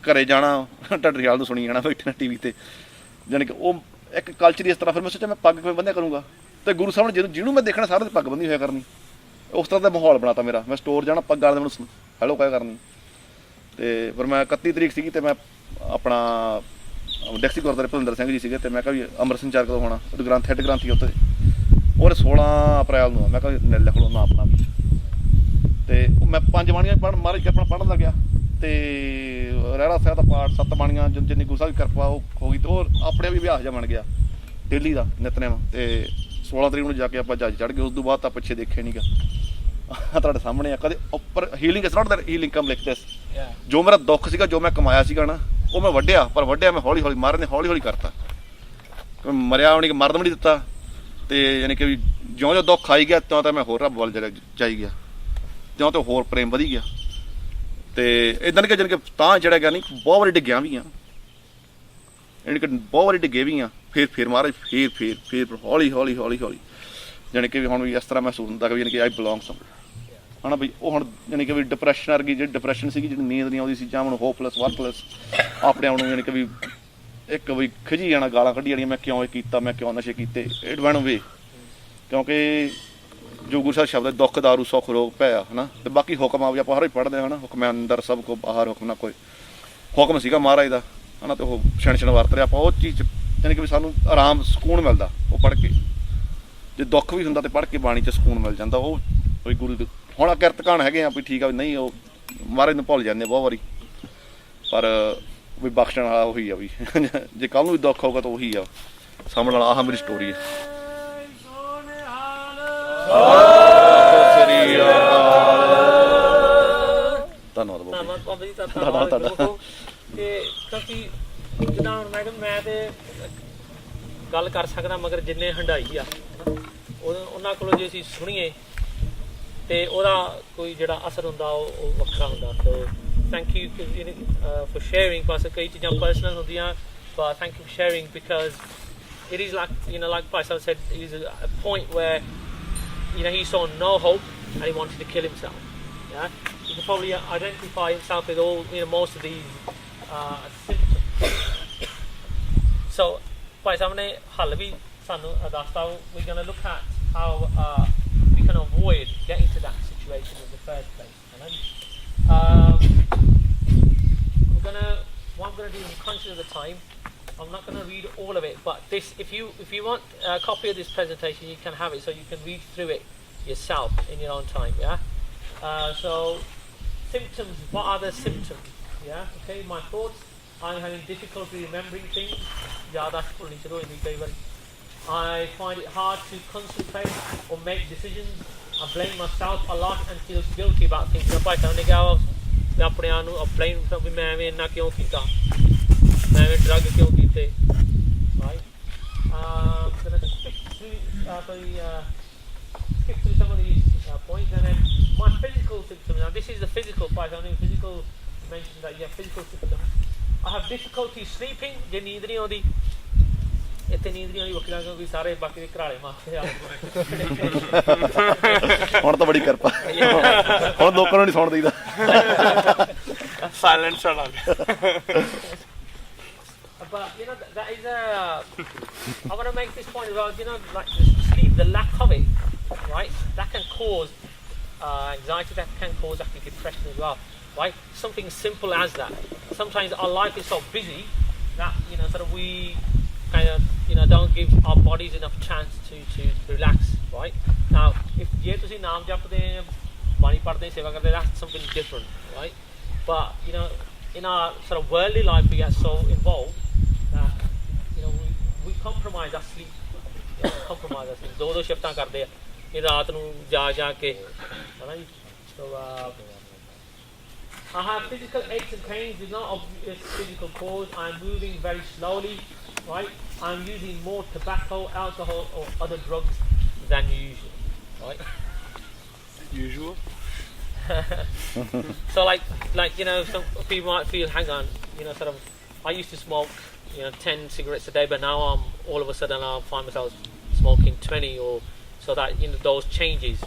ਘਰੇ ਜਾਣਾ ਢੱਡਰੀ ਹਾਲ ਨੂੰ ਸੁਣੀ ਜਾਣਾ ਬੈਠਣਾ TV ਤੇ, ਜਾਣੀ ਕਿ ਉਹ ਇੱਕ ਕਲਚਰ ਇਸ ਤਰ੍ਹਾਂ। ਫਿਰ ਮੈਂ ਸੋਚਿਆ ਮੈਂ ਪੱਗ ਕਿਵੇਂ ਬੰਨ੍ਹਿਆ ਕਰੂੰਗਾ, ਤੇ ਗੁਰੂ ਸਾਹਿਬ ਨੇ ਜਿਹਨੂੰ ਮੈਂ ਦੇਖਣਾ ਸਾਰਿਆਂ ਦੀ ਪੱਗ ਬੰਨ੍ਹੀ ਹੋਇਆ ਕਰਨੀ। ਉਸ ਤਰ੍ਹਾਂ ਦਾ ਮਾਹੌਲ ਬਣਾਤਾ ਮੇਰਾ। ਮੈਂ ਸਟੋਰ ਜਾਣਾ, ਪੱਗ ਵਾਲੇ ਮੈਨੂੰ ਹੈਲੋ ਕਹਿ ਕਰਨੀ। ਤੇ ਪਰ ਮੈਂ 31 ਤਰੀਕ ਸੀਗੀ, ਤੇ ਮੈਂ ਆਪਣਾ ਡੈਕਸੀ ਗੁਰਦੁਆਰੇ ਭੁਪਿੰਦਰ ਸਿੰਘ ਜੀ ਸੀਗੇ, ਤੇ ਮੈਂ ਕਿਹਾ ਵੀ ਅੰਮ੍ਰਿਤ ਸੰਚਾਰ ਕਦੋਂ ਹੋਣਾ, ਉਹ ਹੈੱਡ ਗ੍ਰੰਥੀ ਉੱਥੇ, ਉਹਨੇ 16 ਅਪ੍ਰੈਲ ਨੂੰ। ਮੈਂ ਕਿਹਾ ਲਿਖ ਲਓ ਨਾ ਆਪਣਾ ਵੀ। ਤੇ ਮੈਂ 5 ਬਾਣੀਆਂ ਮਹਾਰਾਜ ਆਪਣਾ ਪੜ੍ਹਨ ਲੱਗਿਆ। ਤੇ ਰਹਿਰਾ ਸਾਹਿਬ ਦਾ ਪਾਠ 7 ਬਾਣੀਆਂ ਜਿੰਨੀ ਗੁਰੂ ਸਾਹਿਬ ਦੀ ਕਿਰਪਾ ਉਹ ਹੋ ਗਈ ਤੇ ਉਹ ਆਪਣੇ ਆਪ ਹੀ ਅਭਿਆਸ ਜਿਹਾ ਬਣ ਗਿਆ ਡੇਲੀ ਦਾ ਨਿਤਨੇਮ। ਤੇ 16 ਤਰੀਕ ਨੂੰ ਜਾ ਕੇ ਆਪਾਂ ਜੱਜ ਚੜ੍ਹ ਗਏ। ਉਸ ਤੋਂ ਬਾਅਦ ਤਾਂ ਪਿੱਛੇ ਦੇਖਿਆ ਨਹੀਂ ਗਾ। ਤੁਹਾਡੇ ਸਾਹਮਣੇ ਆ ਕਦੇ ਉੱਪਰ healing is not that healing come like this. ਜੋ ਮੇਰਾ ਦੁੱਖ ਸੀਗਾ, ਜੋ ਮੈਂ ਕਮਾਇਆ ਸੀਗਾ ਨਾ, ਉਹ ਮੈਂ ਵੱਢਿਆ, ਪਰ ਵੱਢਿਆ ਮੈਂ ਹੌਲੀ ਹੌਲੀ, ਮਹਾਰਾਜ ਨੇ ਹੌਲੀ ਹੌਲੀ ਕਰਤਾ। ਮਰਿਆ ਵੀ ਨਹੀਂ, ਮਰਨ ਵੀ ਨਹੀਂ ਦਿੱਤਾ। ਤੇ ਯਾਨੀ ਕਿ ਵੀ ਜਿਉਂ ਜਿਉਂ ਦੁੱਖ ਆਈ ਗਿਆ ਤਿਉਂ ਤਾਂ ਮੈਂ ਹੋਰ ਰੱਬ ਵੱਲ ਜਾਈ ਗਿਆ, ਤਿਉਂ ਤੇ ਹੋਰ ਪ੍ਰੇਮ ਵਧੀ ਗਿਆ। ਤੇ ਇਦਾਂ ਨਹੀਂ ਕਿ ਜਾਣੀ ਕਿ ਤਾਂ ਜਿਹੜਾ ਗਿਆ ਨਹੀਂ, ਬਹੁਤ ਵਾਰੀ ਡਿੱਗਿਆ ਵੀ ਆ, ਯਾਨੀ ਕਿ ਬਹੁਤ ਵਾਰੀ ਡਿੱਗੇ ਵੀ ਆ। ਫਿਰ ਮਹਾਰਾਜ ਫਿਰ ਹੌਲੀ ਹੌਲੀ ਹੌਲੀ ਹੌਲੀ ਜਾਣੀ ਕਿ ਵੀ ਹੁਣ ਵੀ ਇਸ ਤਰ੍ਹਾਂ ਮਹਿਸੂਸ ਹੁੰਦਾ ਕਿ ਯਾਨੀ ਕਿ ਆਈ ਬਿਲੋਂਗ ਸਮ ਹੈ ਨਾ ਬਈ। ਉਹ ਹੁਣ ਜਾਣੀ ਕਿ ਵੀ ਡਿਪਰੈਸ਼ਨ ਵਰਗੀ ਜਿਹੜੀ ਡਿਪਰੈਸ਼ਨ ਸੀਗੀ, ਜਿਹੜੀ ਨੀਂਦ ਨਹੀਂ ਆਉਂਦੀ ਸੀ, ਜਾਂ ਹੁਣ ਹੋਪਲੈਸ ਵਰਕਲੈਸ ਆਪਣੇ ਆਪ ਨੂੰ ਯਾਨੀ ਕਿ ਵੀ ਇੱਕ ਵੀ ਖਿਜੀ ਜਾਣਾ, ਗਾਲਾਂ ਕੱਢੀ ਜਾਣੀਆਂ, ਮੈਂ ਕਿਉਂ ਇਹ ਕੀਤਾ, ਮੈਂ ਕਿਉਂ ਨਸ਼ੇ ਕੀਤੇ। ਇਟ ਵੈਨ ਅਵੇ, ਕਿਉਂਕਿ ਜੋ ਗੁਰੂ ਸਾਹਿਬ ਸ਼ਬਦ ਹੈ, ਦੁੱਖ ਦਾਰੂ ਸੁੱਖ ਰੋਗ ਭਇਆ ਹੈ ਨਾ। ਤੇ ਬਾਕੀ ਹੁਕਮ ਆ ਵੀ ਆਪਾਂ ਹਰ ਹੀ ਪੜ੍ਹਦੇ ਹਾਂ ਨਾ, ਹੁਕਮ ਅੰਦਰ ਸਭ ਕੋ ਬਾਹਰ ਹੁਕਮ ਨਾ ਕੋਈ। ਹੁਕਮ ਸੀਗਾ ਮਹਾਰਾਜ ਦਾ ਹੈ ਨਾ, ਤੇ ਉਹ ਛਣ ਵਰਤ ਰਿਹਾ ਆਪਾਂ। ਉਹ ਚੀਜ਼ ਯਾਨੀ ਕਿ ਵੀ ਸਾਨੂੰ ਆਰਾਮ ਸਕੂਨ ਮਿਲਦਾ ਉਹ ਪੜ੍ਹ ਕੇ। ਜੇ ਦੁੱਖ ਵੀ ਹੁੰਦਾ ਤੇ ਪੜ੍ਹ ਕੇ ਬਾਣੀ 'ਚ ਸਕੂਨ ਮਿਲ ਜਾਂਦਾ। ਉਹ ਕੋਈ ਗੁਰੂ ਦੇ ਹੁਣ ਕਿਰਤ ਕਾਣ ਹੈਗੇ ਆ ਵੀ ਠੀਕ ਆ ਵੀ ਨਹੀਂ, ਉਹ ਮਹਾਰਾਜ ਨੂੰ ਭੁੱਲ ਜਾਂਦੇ ਬਹੁਤ ਵਾਰੀ, ਪਰ ਵੀ ਬਖਸ਼ਣ ਵਾਲਾ ਉਹੀ ਆ ਵੀ। ਜੇ ਕੱਲ੍ਹ ਨੂੰ ਵੀ ਦੁੱਖ ਹੋਊਗਾ ਤਾਂ ਉਹੀ ਆ ਸਾਹਮਣੇ ਵਾਲਾ। ਆਹ ਮੇਰੀ ਸਟੋਰੀ ਹੈ। ਧੰਨਵਾਦ ਬਾਬਾ ਜੀ ਤੁਹਾਡਾ। ਤੇ ਕਿਉਂਕਿ ਜਿੱਦਾਂ ਹੁਣ ਮੈਡਮ ਮੈਂ ਤੇ ਗੱਲ ਕਰ ਸਕਦਾ, ਮਗਰ ਜਿੰਨੇ ਹੰਡਾਈ ਆ ਉਹਨਾਂ ਕੋਲੋਂ ਜੇ ਅਸੀਂ ਸੁਣੀਏ ਤੇ ਉਹਦਾ ਕੋਈ ਜਿਹੜਾ ਅਸਰ ਹੁੰਦਾ ਉਹ ਵੱਖਰਾ ਹੁੰਦਾ। So thank you for sharing. ਬਸ ਕਈ ਚੀਜ਼ਾਂ ਪਰਸਨਲ ਹੁੰਦੀਆਂ, but thank you for sharing, because it is like, you know, like Bhai Sukhwinder said, it is a point where, you know, he saw no hope and he wanted to kill himself. Yeah, you can probably identify himself with all, you know, most of these symptoms. So Bhai Sukhwinder ne hal vi sanu dassta, we're going to look at how we can avoid getting to that situation in the first place. What I'm going to do, I'm conscious of the time, I'm not going to read all of it, but this, if you want a copy of this presentation, you can have it, so you can read through it yourself in your own time. So symptoms, what are the symptoms? Okay, my thoughts: I'm having difficulty remembering things. I find it hard to concentrate or make decisions. I blame myself a lot and feel guilty about things. मैं अपने आप को blame भी मैं इन्ना क्यों किया, मैं ड्रग क्यों कीते, right? Gonna skip through some of these points, and then my physical symptoms. Now this is the physical part. I mean, physical mentioned that physical symptoms. I have difficulty sleeping. Je नींद नहीं आती, इतनी नींद नहीं आती वकीलों को भी सारे बाकी घराले मारते हैं। ਹੁਣ ਤਾਂ ਬੜੀ ਕਿਰਪਾ, ਹੁਣ ਲੋਕਾਂ ਨੂੰ ਨਹੀਂ ਸੌਣ ਦੇਈਦਾ। Silence on. But you know that is I want to make this point about, you know, like sleep, the lack of it, right? That can cause anxiety. That can cause actually depression as well, right? Something simple as that. Sometimes our life is so busy that, you know, sort of we kind of, you know, don't give our bodies enough chance to relax, right? Now, if je tusi naam japde, bani padde, seva karde, that's something different, right? But you know, in our sort of worldly life, we get so involved that, you know, we compromise our sleep. Compromise our sleep. Do shifts karde a, ye raat nu ja ke, hai na ji. So I have physical aches and pains. There's no obvious physical cause. I'm moving very slowly, right? I'm using more tobacco, alcohol, or other drugs than usual, right? Usual? So like you know, some people might feel, hang on, you know, sort of, I used to smoke, you know, 10 cigarettes a day, but now I'm all of a sudden I find myself smoking 20, or so that, you know, those changes,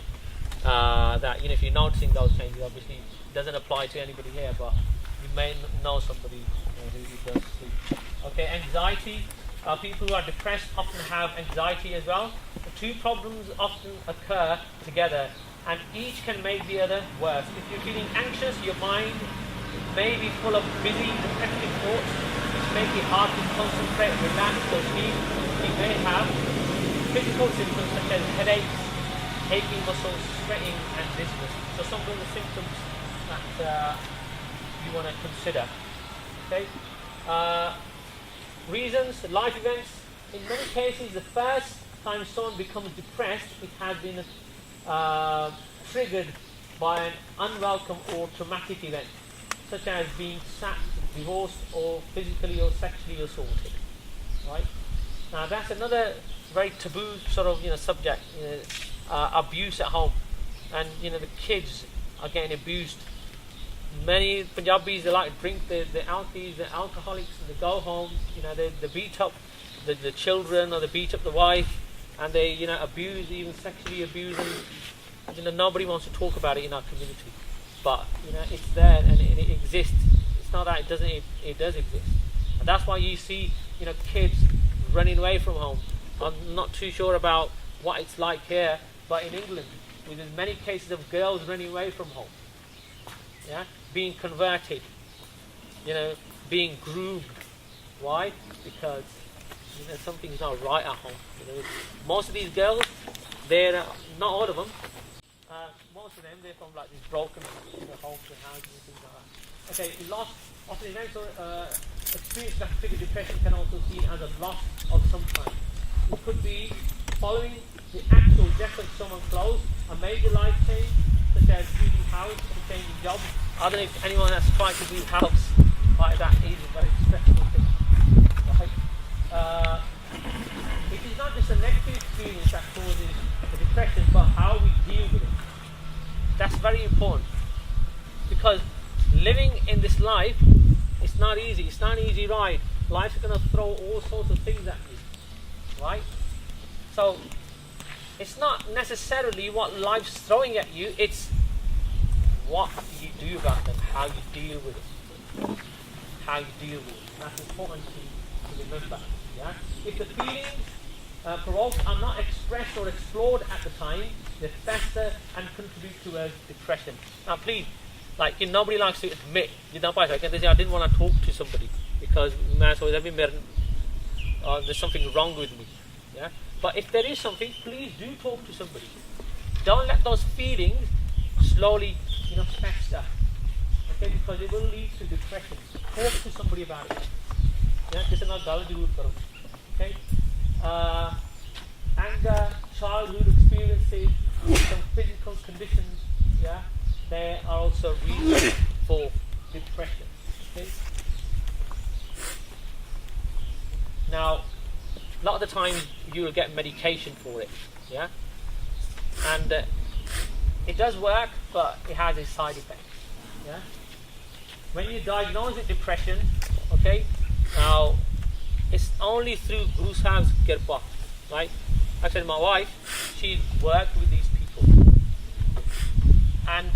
that, you know, if you're noticing those changes, obviously it doesn't apply to anybody here, but you may know somebody, you know, who does sleep. Okay, anxiety. People who are depressed often have anxiety as well. The two problems often occur together, and each can make the other worse. If you're feeling anxious, your mind may be full of busy, repetitive thoughts, which make it hard to concentrate, relax, or sleep. You may have physical symptoms such as headaches, aching muscles, sweating, and dizziness. So some of the symptoms that you want to consider. Okay. Reasons, life events. In many cases, the first time someone becomes depressed, it has been triggered by an unwelcome or traumatic event, such as being sacked, divorced, or physically or sexually assaulted. Right? Now that's another very taboo sort of subject, abuse at home, and the kids are getting abused. Many Punjabis, they like to drink, the alkies, the alcoholics, and they go home, they beat up the children, or they beat up the wife, and they abuse, even sexually abuse them. Nobody wants to talk about it in our community, but it's there and it exists. It's not that it doesn't, it does exist, and that's why you see kids running away from home. I'm not too sure about what it's like here, but in England, there's many cases of girls running away from home, being converted, being groomed. Why? Because something's not right at home. Most of these girls, they're not all of them. Most of them, they're from like these broken homes and houses and things like that. Okay, loss of an event or experience that trigger depression can also be seen as a loss of some kind. It could be following the actual death of someone close, a major life change, such as moving house or changing job. I don't know if anyone has tried to move house. Like that is a very stressful thing. Right? It is not just a negative experience that causes the depression, but how we deal with it. That's very important, because living in this life, it's not easy. It's not an easy ride. Life's going to throw all sorts of things at you, right? So it's not necessarily what life's throwing at you, it's what you do about them, how you deal with it. How you deal with it. That's important to remember. Yeah? If the feelings provoked are not expressed or explored at the time, they fester and contribute to a depression. Now please, nobody likes to admit, they say, I didn't want to talk to somebody because there's something wrong with me. Yeah? But if there is something, please do talk to somebody. Don't let those feelings slowly fester. Okay, because it will lead to depression. Talk to somebody about it. Okay? Anger, childhood experiences, some physical conditions, they are also reasons for depression. Okay? Now, a lot of the times you will get medication for it, and it does work, but it has its side effects. When you diagnose with depression, okay, now it's only through Guru Sahib's kirpa, right? Actually, my wife, she worked with these people, and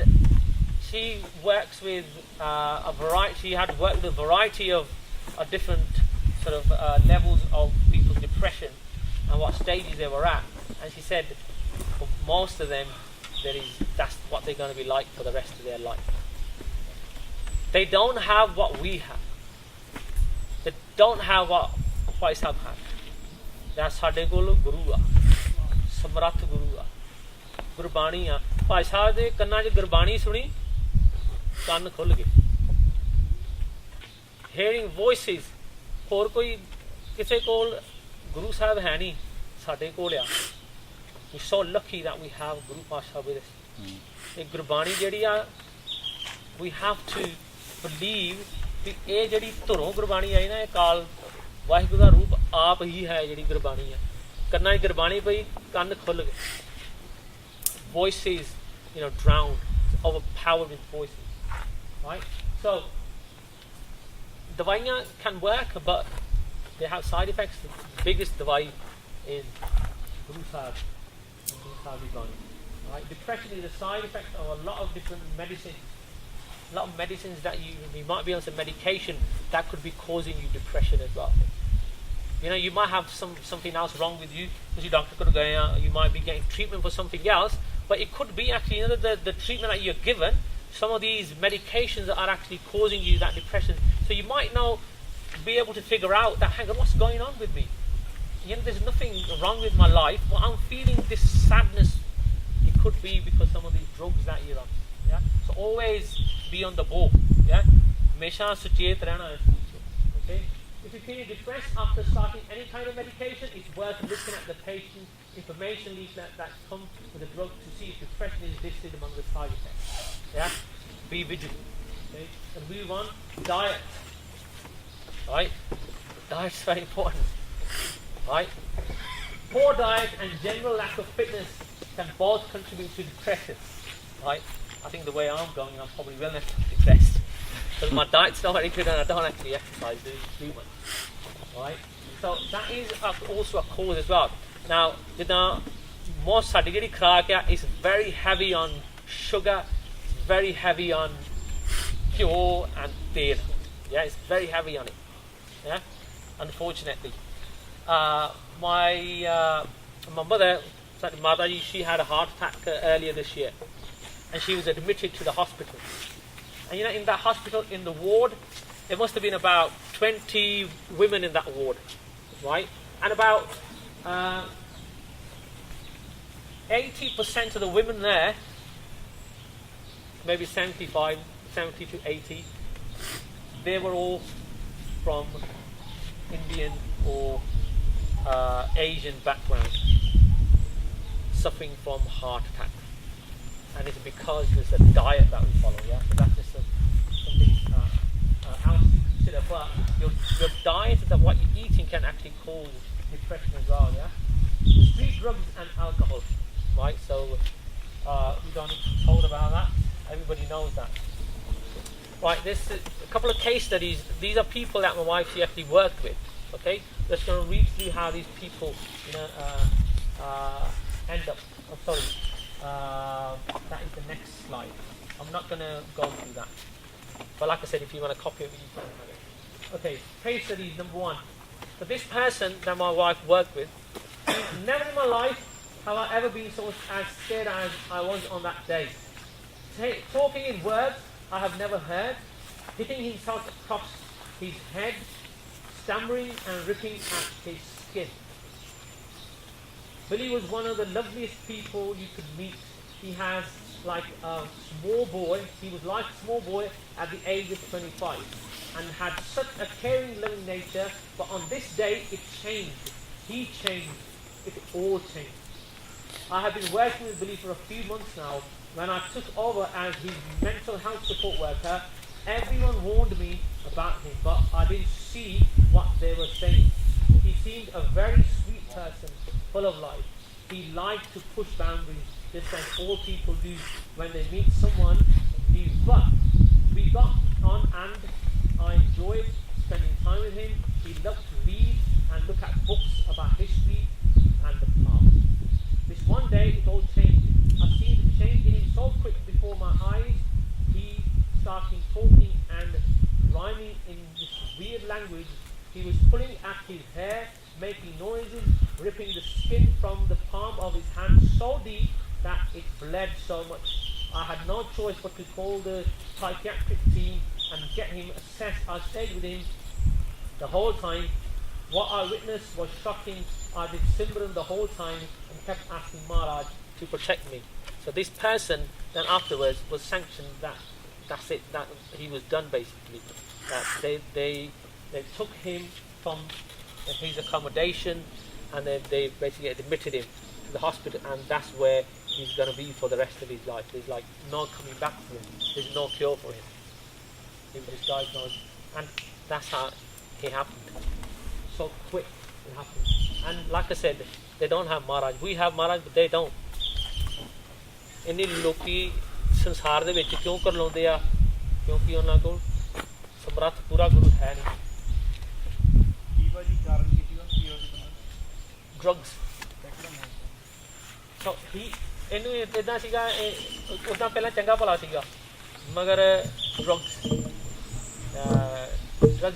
she works with a variety. She had worked with a variety of different sort of levels of people's depression and what stages they were at. And she said, for most of them, that's what they're going to be like for the rest of their life. They don't have what we have. They don't have what Bhai Sahib had. That's ਸਾਡੇ ਕੋਲ ਗੁਰੂ ਆ, ਸਮਰੱਥ ਗੁਰੂ ਆ, ਗੁਰਬਾਣੀ ਆ. ਭਾਈ ਸਾਹਿਬ ਦੇ ਕੰਨਾਂ 'ਚ ਗੁਰਬਾਣੀ ਸੁਣੀ, ਕੰਨ ਖੁੱਲ ਗਏ. Hearing voices, ਹੋਰ ਕੋਈ ਕਿਸੇ ਕੋਲ ਗੁਰੂ ਸਾਹਿਬ ਹੈ ਨਹੀਂ, ਸਾਡੇ ਕੋਲ ਆ. We're so lucky that we have Guru Pasha with us. ਇਹ ਗੁਰਬਾਣੀ ਜਿਹੜੀ ਆ, we have to believe ਕਿ ਇਹ ਜਿਹੜੀ ਧੁਰੋਂ ਗੁਰਬਾਣੀ ਆਈ ਨਾ, ਇਹ ਕਾਲ ਵਾਹਿਗੁਰੂ ਦਾ ਰੂਪ ਆਪ ਹੀ ਹੈ ਜਿਹੜੀ ਗੁਰਬਾਣੀ ਹੈ. ਕੰਨਾਂ 'ਚ ਗੁਰਬਾਣੀ ਪਈ, ਕੰਨ ਖੁੱਲ ਗਏ. Voices, drowned, overpowered with voices. Right? So, dawaiyan can work, but they have side effects. The biggest dawai is Guru Sahib. Guru Sahib is on. Right? Depression is a side effect of a lot of different medicines. A lot of medicines that you might be on some medication that could be causing you depression as well. You might have something else wrong with you because your doctor could go. You might be getting treatment for something else, but it could be actually the treatment that you're given. Some of these medications are actually causing you that depression. So you might now be able to figure out that, hang on, what's going on with me? There's nothing wrong with my life, but I'm feeling this sadness. It could be because some of these drugs that you're on. Yeah. So always be on the ball. Yeah. हमेशा सुचेत रहना इस चीज़ को. Okay? If you feel depressed after starting any kind of medication, it's worth looking at the patient information leaflet that comes with the drug to see if depression is listed among the side effects. Yeah? Be vigilant. Okay? And move on. Diet. Right? Diet's very important. Right? Poor diet and general lack of fitness can both contribute to depression. Right? I think the way I'm going, I'm probably well enough depressed. Because my diet's not very good and I don't actually exercise too much. Right? So that is also a cause as well. Now, most साडी जेह्ड़ी खुराक है is very heavy on sugar, very heavy on घ्यो and तेल. Yeah, it's very heavy on it. Yeah, unfortunately. My mother, Mataji, she had a heart attack earlier this year, and she was admitted to the hospital. And in that hospital, in the ward, there must have been about 20 women in that ward, right? And about 80% of the women there, maybe 70 to 80, they were all from Indian or Asian background, suffering from heart attack. And it's because there's a diet that we follow, yeah? So that's just something else to consider. But your diet and what you're eating can actually cause depression as well, yeah? Street drugs and alcohol, right? So we don't need to be told about that. Everybody knows that. Right, there's a couple of case studies. These are people that my wife she actually worked with, okay? Just going to read through how these people, end up. I'm sorry. That is the next slide. I'm not going to go through that. But like I said, if you want to copy it, you can have it. Okay, case study number 1. So this person that my wife worked with, never in my life have I ever been so as scared as I was on that day. Talking in words I have never heard, hitting himself across his head, stammering and ripping at his skin. Billy was one of the loveliest people you could meet. He has like a small boy. He was like a small boy at the age of 25 and had such a caring, loving nature. But on this day, it changed. He changed. It all changed. I have been working with Billy for a few months now. When I took over as his mental health support worker, everyone warned me about him, but I didn't see what they were saying. He seemed a very sweet person, full of life. He liked to push boundaries, just as all people do when they meet someone new. But we got on and I enjoyed spending time with him. He loved to read and look at books about history and the past. This one day it all changed. I seen the change in him so quick before my eyes. He started talking and rhyming in this weird language. He was pulling at his hair, making noises, ripping the skin from the palm of his hand so deep that it bled so much. I had no choice but to call the psychiatric team and get him assessed. I stayed with him the whole time. What I witnessed was shocking. I did Simran the whole time and kept asking Maharaj to protect me. So this person then afterwards was sanctioned that's it, that he was done basically. That they took him from his accommodation and then they basically admitted him to the hospital, and that's where he's going to be for the rest of his life. There's like no coming back for him. There's no cure for him. He was just diagnosed, and that's how it happened. So quick it happened. And like I said, they don't have Maharaj. We have Maharaj, but they don't. इन्नी लोकी संसार दे विच क्यों कर लाउंदे आ क्योंकि उन्हां कोल समर्थ पूरा गुरु है नहीं. Drugs. So ਇਹਨੂੰ ਇਦਾਂ ਸੀਗਾ ਉਦਾਂ ਪਹਿਲਾਂ ਚੰਗਾ ਭਲਾ ਸੀਗਾ ਮਗਰ drugs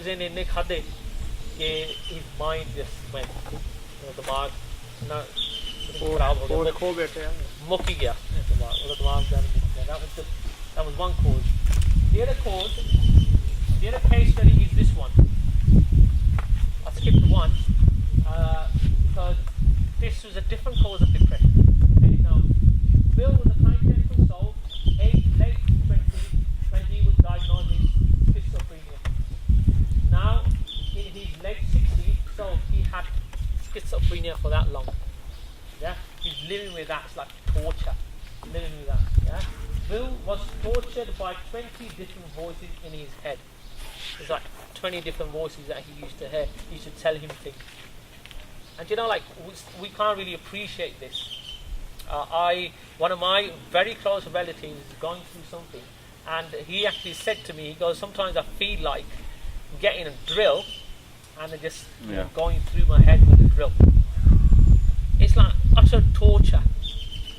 ਇਹਨੇ ਇੰਨੇ ਖਾਦੇ ਕਿ his mind just went, ਦਿਮਾਗ ਨਾ ਖਰਾਬ ਹੋ ਗਿਆ, ਖੋ ਬੈਠਿਆ, ਮੁੱਕ ਹੀ ਗਿਆ ਦਿਮਾਗ, ਉਹਦਾ ਦਿਮਾਗ ਦਾ that was one cause. The other case study is this one. I skipped one because this was a different cause of depression. Okay, now Bill was a kind, gentle soul, aged late 20s when he was diagnosed with schizophrenia. schizophrenia for that long. Yeah, he's living with that. It's like torture. Living with that. Yeah, Bill was tortured by 20 different voices in his head. There's like 20 different voices that he used to hear. He used to tell him things. And you know, like we can't really appreciate this. One of my very close relatives is going through something, and he actually said to me, he goes, sometimes I feel like getting a drill and they're just going through my head with a drill. It's like utter torture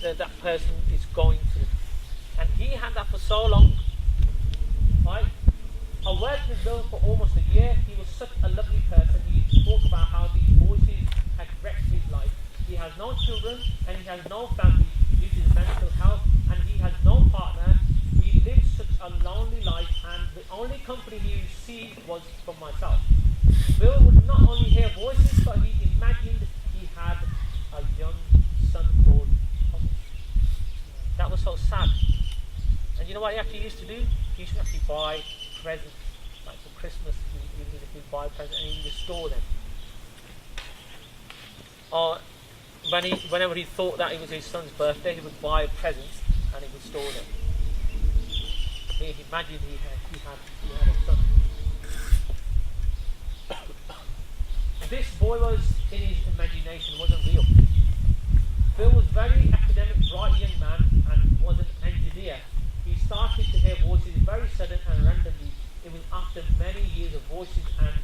that person is going through. And he had that for so long. Right? I worked with Bill for almost a year. He was such a lovely person. He talked about how these voices had wrecked his life. He has no children and he has no family due to his mental health, and he has no partner. He lived such a lonely life, and the only company he received was from myself. Bill would not only hear voices, but he imagined he had a young son called Thomas. That was so sad. And you know what he actually used to do? He used to actually buy presents. Like for Christmas, he would buy presents and he would store them. Or whenever he thought that it was his son's birthday, he would buy presents and he would store them. He imagined he had a son. This boy was in his imagination, wasn't real. Bill was a very academic, bright young man and was an engineer. He started to hear voices very sudden and randomly. It was after many years of voices and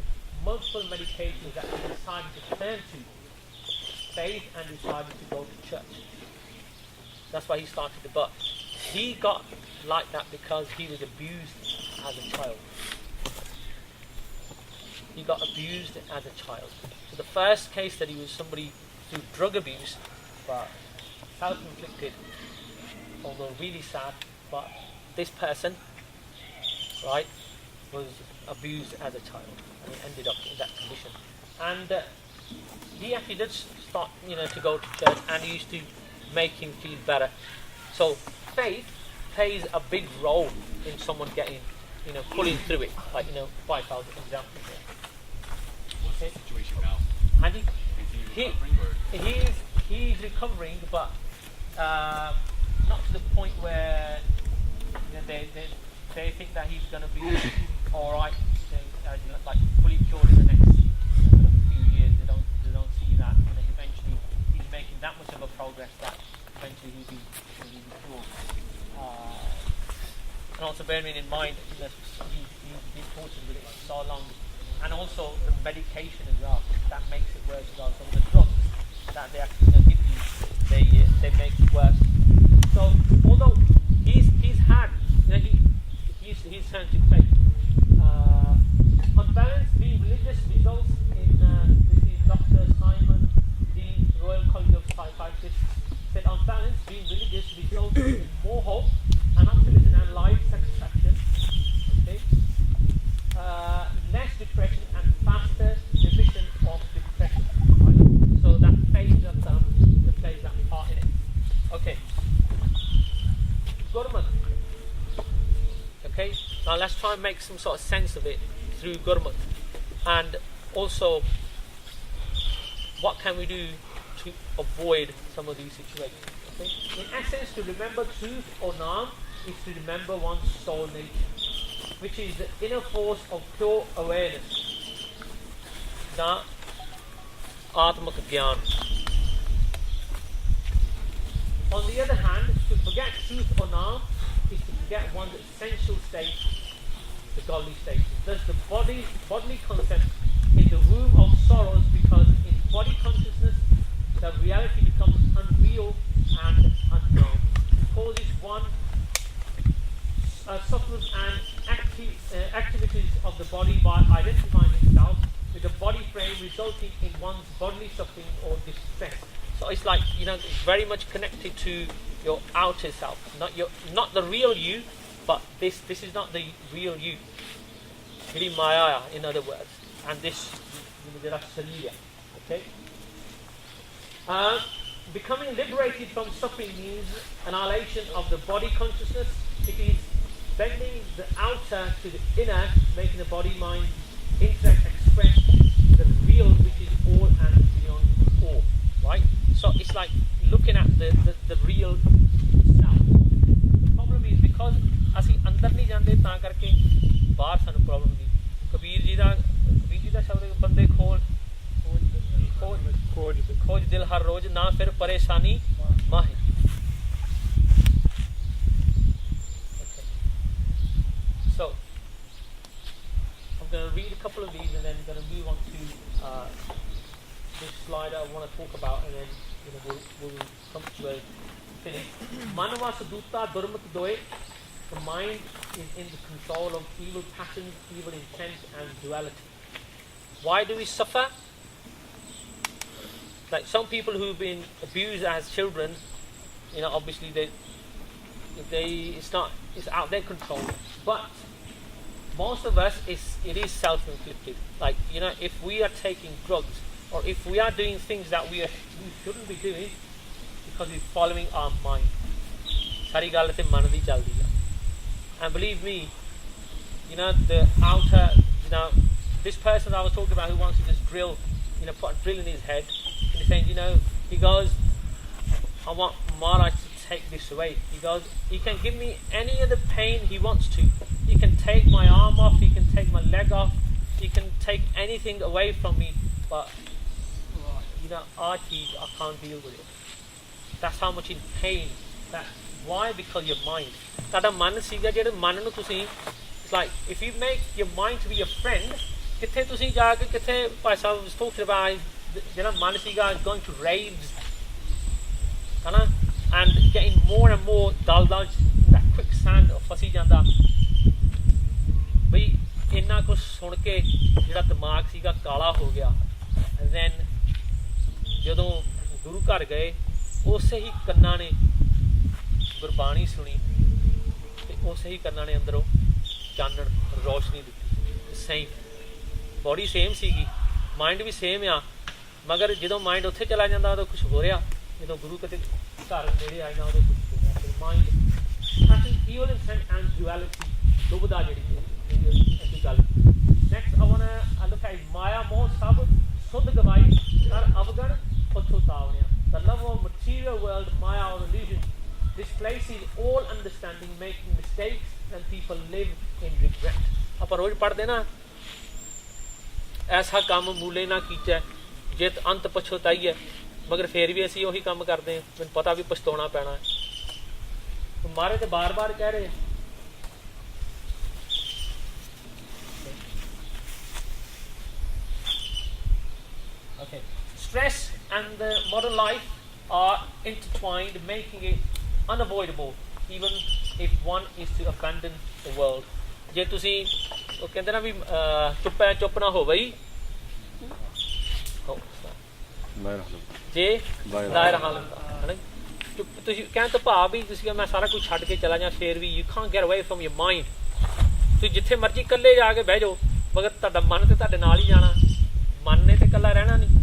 multiple medications that he decided to turn to faith and decided to go to church. That's why he started the book. He got like that because he was abused as a child. He got abused as a child. So the first case that he was somebody through drug abuse, but self-inflicted, although really sad, but this person, right, was abused as a child and he ended up in that condition. And he actually did start, to go to church, and he used to make him feel better. So faith plays a big role in someone getting, pulling through it. Like, 5,000 examples there. What's the situation now? And he's recovering, but not to the point where they think that he's going to be all right, like fully cured in the next few years. They don't see that. Eventually, he's making that much of a progress that eventually he'll be cured. And also bearing in mind that he's been tortured with it for so long, and also the medication as well, that makes it worse as well. So the drugs that they actually give you, they make it worse. So although he's had, he's turned to faith. On balance, being religious results in this is Dr. Simon Dean, Royal College of Psychiatrists, said on balance, being religious results in more hope and optimism and life satisfaction. Okay. Less depression and faster remission of depression. Right? So that plays that part in it. Okay. Gurmat. Okay. Now let's try and make some sort of sense of it through Gurmat, and also what can we do to avoid some of these situations. Okay? In essence, to remember truth or naam is to remember one's soul nature, which is the inner force of pure awareness. Na Atmak Gyan. On the other hand, to forget truth or naam is to forget one's essential state, the godly state. Thus the bodily concept in the womb of sorrows, because in body consciousness the reality becomes unreal and unknown. It causes one suffers and activities of the body by identifying itself with the body frame, resulting in one's bodily suffering or distress. So it's like, it's very much connected to your outer self, not the real you, but this is not the real you. Hiri Maya, in other words, and this Sarira. Okay. Becoming liberated from suffering means annihilation of the body consciousness. It is bending the outer to the inner, making the body, mind, intellect express the real, which is all and beyond all. ਕਿਹਦਾ ਸ਼ਬਦ ਹੈ ਬੰਦੇ ਖੋਜ ਦਿਲ ਹਰ ਰੋਜ਼ ਨਾ ਫਿਰ ਪਰੇਸ਼ਾਨੀ ਮਾਹੇ so I'm going to read a couple of these and then going to move on to this slide I want to talk about and then we'll come to a finish. Manavas dutta durmat doe. The mind is in the control of evil passions, evil intent and duality. Why do we suffer? Like some people who've been abused as children, obviously it's out their control. But most of us, it is self-inflicted. Like, if we are taking drugs or if we are doing things that we shouldn't be doing because we're following our mind. Sari gall te man di chaldi hai. And believe me, the outer, this person I was talking about who wants to just drill, put a drill in his head, and he's saying, he goes, I want Maharaj to take this away. He goes, he can give me any of the pain he wants to. He can take my arm off, he can take my leg off, he can take anything away from me, but I can't deal with it. That's how much in pain. Why? Because your mind. Tada man siga jehde man nu tusi, it's like if you make your mind to be your friend, kithe tusi ja ke kithe Bhai Sahib was talking about jehda man siga is going to raves, and getting more and more dal that quicksand of fasi janda. Bhai inna kuch sun ke jehda dimag siga kala ho gaya. And then ਜਦੋਂ ਗੁਰੂ ਘਰ ਗਏ ਉਸੇ ਹੀ ਕੰਨਾਂ ਨੇ ਗੁਰਬਾਣੀ ਸੁਣੀ ਤੇ ਉਸੇ ਹੀ ਕੰਨਾਂ ਨੇ ਅੰਦਰੋਂ ਚਾਨਣ ਰੋਸ਼ਨੀ ਦਿੱਤੀ ਸੇਮ ਬੋਡੀ ਸੇਮ ਸੀਗੀ ਮਾਈਂਡ ਵੀ ਸੇਮ ਆ ਮਗਰ ਜਦੋਂ ਮਾਈਂਡ ਉੱਥੇ ਚਲਾ ਜਾਂਦਾ ਉਦੋਂ ਕੁਝ ਹੋ ਰਿਹਾ ਜਦੋਂ ਗੁਰੂ ਕਿਤੇ ਘਰ ਨੇੜੇ ਆਇਆ ਉਦੋਂ ਕੁਝ ਹੋ ਰਿਹਾ ਫਿਰ mind having evil intent and duality ਦੁਬਦਾ ਜਿਹੜੀ ਇਹ ਗੱਲ next I want to look at ਮਾਇਆ ਮੋਹ ਸਭ ਸੁਧ ਗਵਾਈ ਹਰ ਅਵਗਣ ਪਛਤਾਵਣਿਆ the love of material world maya or illusion displaces all understanding making mistakes and people live in regret. ਆਪਾਂ ਰੋਜ਼ ਪੜ੍ਹਦੇ ਨਾ ਐਸਾ ਕੰਮ ਮੂਲੇ ਨਾ ਕੀਚੈ ਜਿਤ ਅੰਤ ਪਛਤਾਈ ਹੈ ਮਗਰ ਫੇਰ ਵੀ ਅਸੀਂ ਉਹੀ ਕੰਮ ਕਰਦੇ ਹਾਂ ਮੈਨੂੰ ਪਤਾ ਵੀ ਪਛਤਾਉਣਾ ਪੈਣਾ ਹੈ ਮਾਰੇ ਤੇ ਬਾਰ-ਬਾਰ ਕਹਿ ਰਹੇ okay stress and the modern life are intertwined, making it unavoidable even if one is to abandon the world. ਜੇ ਤੁਸੀਂ ਉਹ ਕਹਿੰਦੇ ਨਾ ਵੀ ਚੁੱਪ ਨਾ ਹੋ ਬਈ ਜੇ ਦਾਇਰ ਹਾਲਤ ਹੈ ਤੁਸੀਂ ਕਹਿਣ ਤੋਂ ਭਾਵ ਵੀ ਤੁਸੀਂ ਮੈਂ ਸਾਰਾ ਕੁਝ ਛੱਡ ਕੇ ਚਲਾ ਜਾਂ ਫੇਰ ਵੀ you can't get away from your mind. ਤੁਸੀਂ ਜਿੱਥੇ ਮਰਜ਼ੀ ਇਕੱਲੇ ਜਾ ਕੇ ਬਹਿ ਜਾਓ ਮਗਰ ਤੁਹਾਡਾ ਮਨ ਤੇ ਤੁਹਾਡੇ ਨਾਲ ਹੀ ਜਾਣਾ ਮਨ ਨੇ ਤੇ ਇਕੱਲਾ ਰਹਿਣਾ ਨਹੀਂ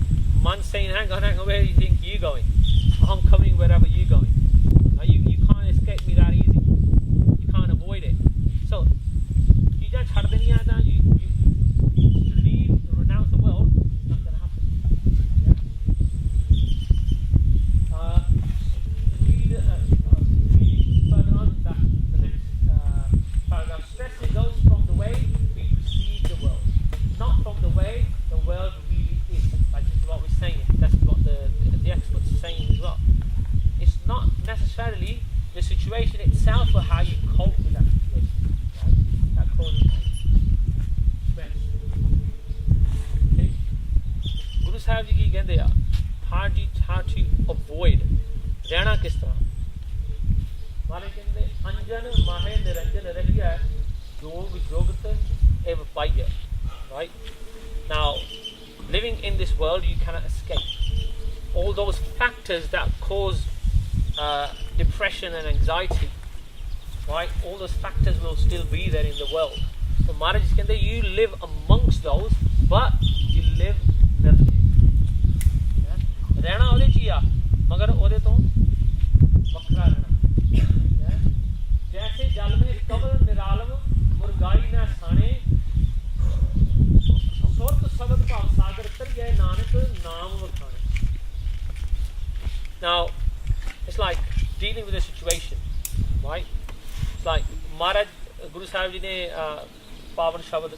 Man saying, hang on, where do you think you're going? I'm coming wherever you're going. You can't escape me that easy. You can't avoid it. So, you just have to leave, renounce the world, it's not going to happen. Yeah? Read further on that, the next paragraph. Stress goes from the way we perceive the world, not from the way the world really is. What we're saying, that's what the experts are saying as well. It's not necessarily the situation itself or how you cope with that situation, right? That causes stress. Okay? Guru Sahib ji ki kehde a how to avoid ਰਹਿਣਾ ਕਿਸ ਤਰ੍ਹਾਂ ਮਾਰੇ ਕਹਿੰਦੇ ਅੰਜਨ ਮਾਹੇ ਨਿਰੰਜਨ ਰਹਿਆ ਜੋਗ ਜੋਗਤ ਇਹ ਵਪਾਈਆ right now living in this world you cannot escape all those factors that cause depression and anxiety right all those factors will still be there in the world so Maharaj is saying you live amongst those but you live nirjay ਰਹਿਣਾ ਉਹਦੇ ਚ ਹੀ ਆ ਮਗਰ ਉਹਦੇ ਤੋਂ ਵੱਖਰਾ ਰਹਿਣਾ ਜੈਸੇ ਜਲ ਮੇ ਕਵਲ ਨਿਰਾਲਮ ਮੁਰਗਾਈ ਨਾ ਸਾਣੇ ਸੁਰਤ ਸ਼ਬਦ ਭਾਵ ਸਾਗਰ ਤਰਿਐ ਨਾਨਕ ਨਾਮ ਵਖਾਣੇ now it's like dealing with a situation right it's like Maharaj Guru Sahib ji ne pavan shabad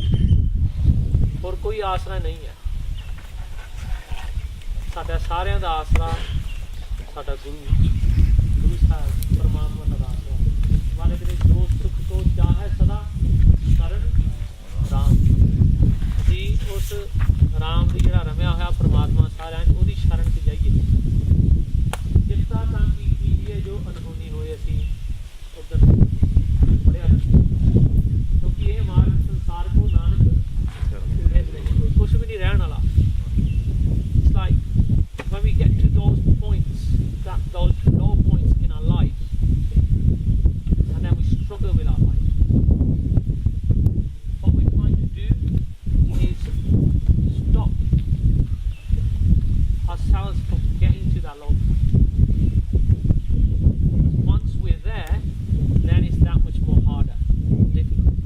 ਕੋਈ ਆਸਰਾ ਨਹੀਂ ਹੈ। ਸਾਡਾ ਸਾਰਿਆਂ ਦਾ ਆਸਰਾ ਸਾਡਾ ਗੁਰੂ ਸਾਹਿਬ ਪਰਮਾਤਮਾ ਦਾ ਆਸਰਾ ਵਾਲੇ ਦੇ ਜੋ ਸੁਖ ਤੋਂ ਚਾਹੇ ਸਦਾ ਕਰਨ ਰਾਮ। ਅਸੀਂ ਉਸ ਰਾਮ ਦੀ ਜਿਹੜਾ ਰਮਿਆ ਹੋਇਆ ਪਰਮਾਤਮਾ ਸਾਰਿਆਂ ਨੂੰ ਉਹਦੀ ਸ਼ਰਨ 'ਚ ਜਾਈਏ। ਚਿੰਤਾ ਤਾਂ ਕੀ ਹੈ ਜੋ ਅਨਹੋਣੀ ਹੋਏ ਅਸੀਂ ਉੱਧਰ ਪੜਿਆ ਕਿਉਂਕਿ ਇਹ ਮਾਰਗ ਸੰਸਾਰ ਕੋ ਨਾਨਕ ਕੁਛ ਵੀ ਨਹੀਂ ਰਹਿਣ ਵਾਲਾ। It's like when we get to those points, those low points in our life, and then we struggle with our life, what we're trying to do is stop ourselves from getting to that low point. Once we're there, then it's that much more harder, difficult.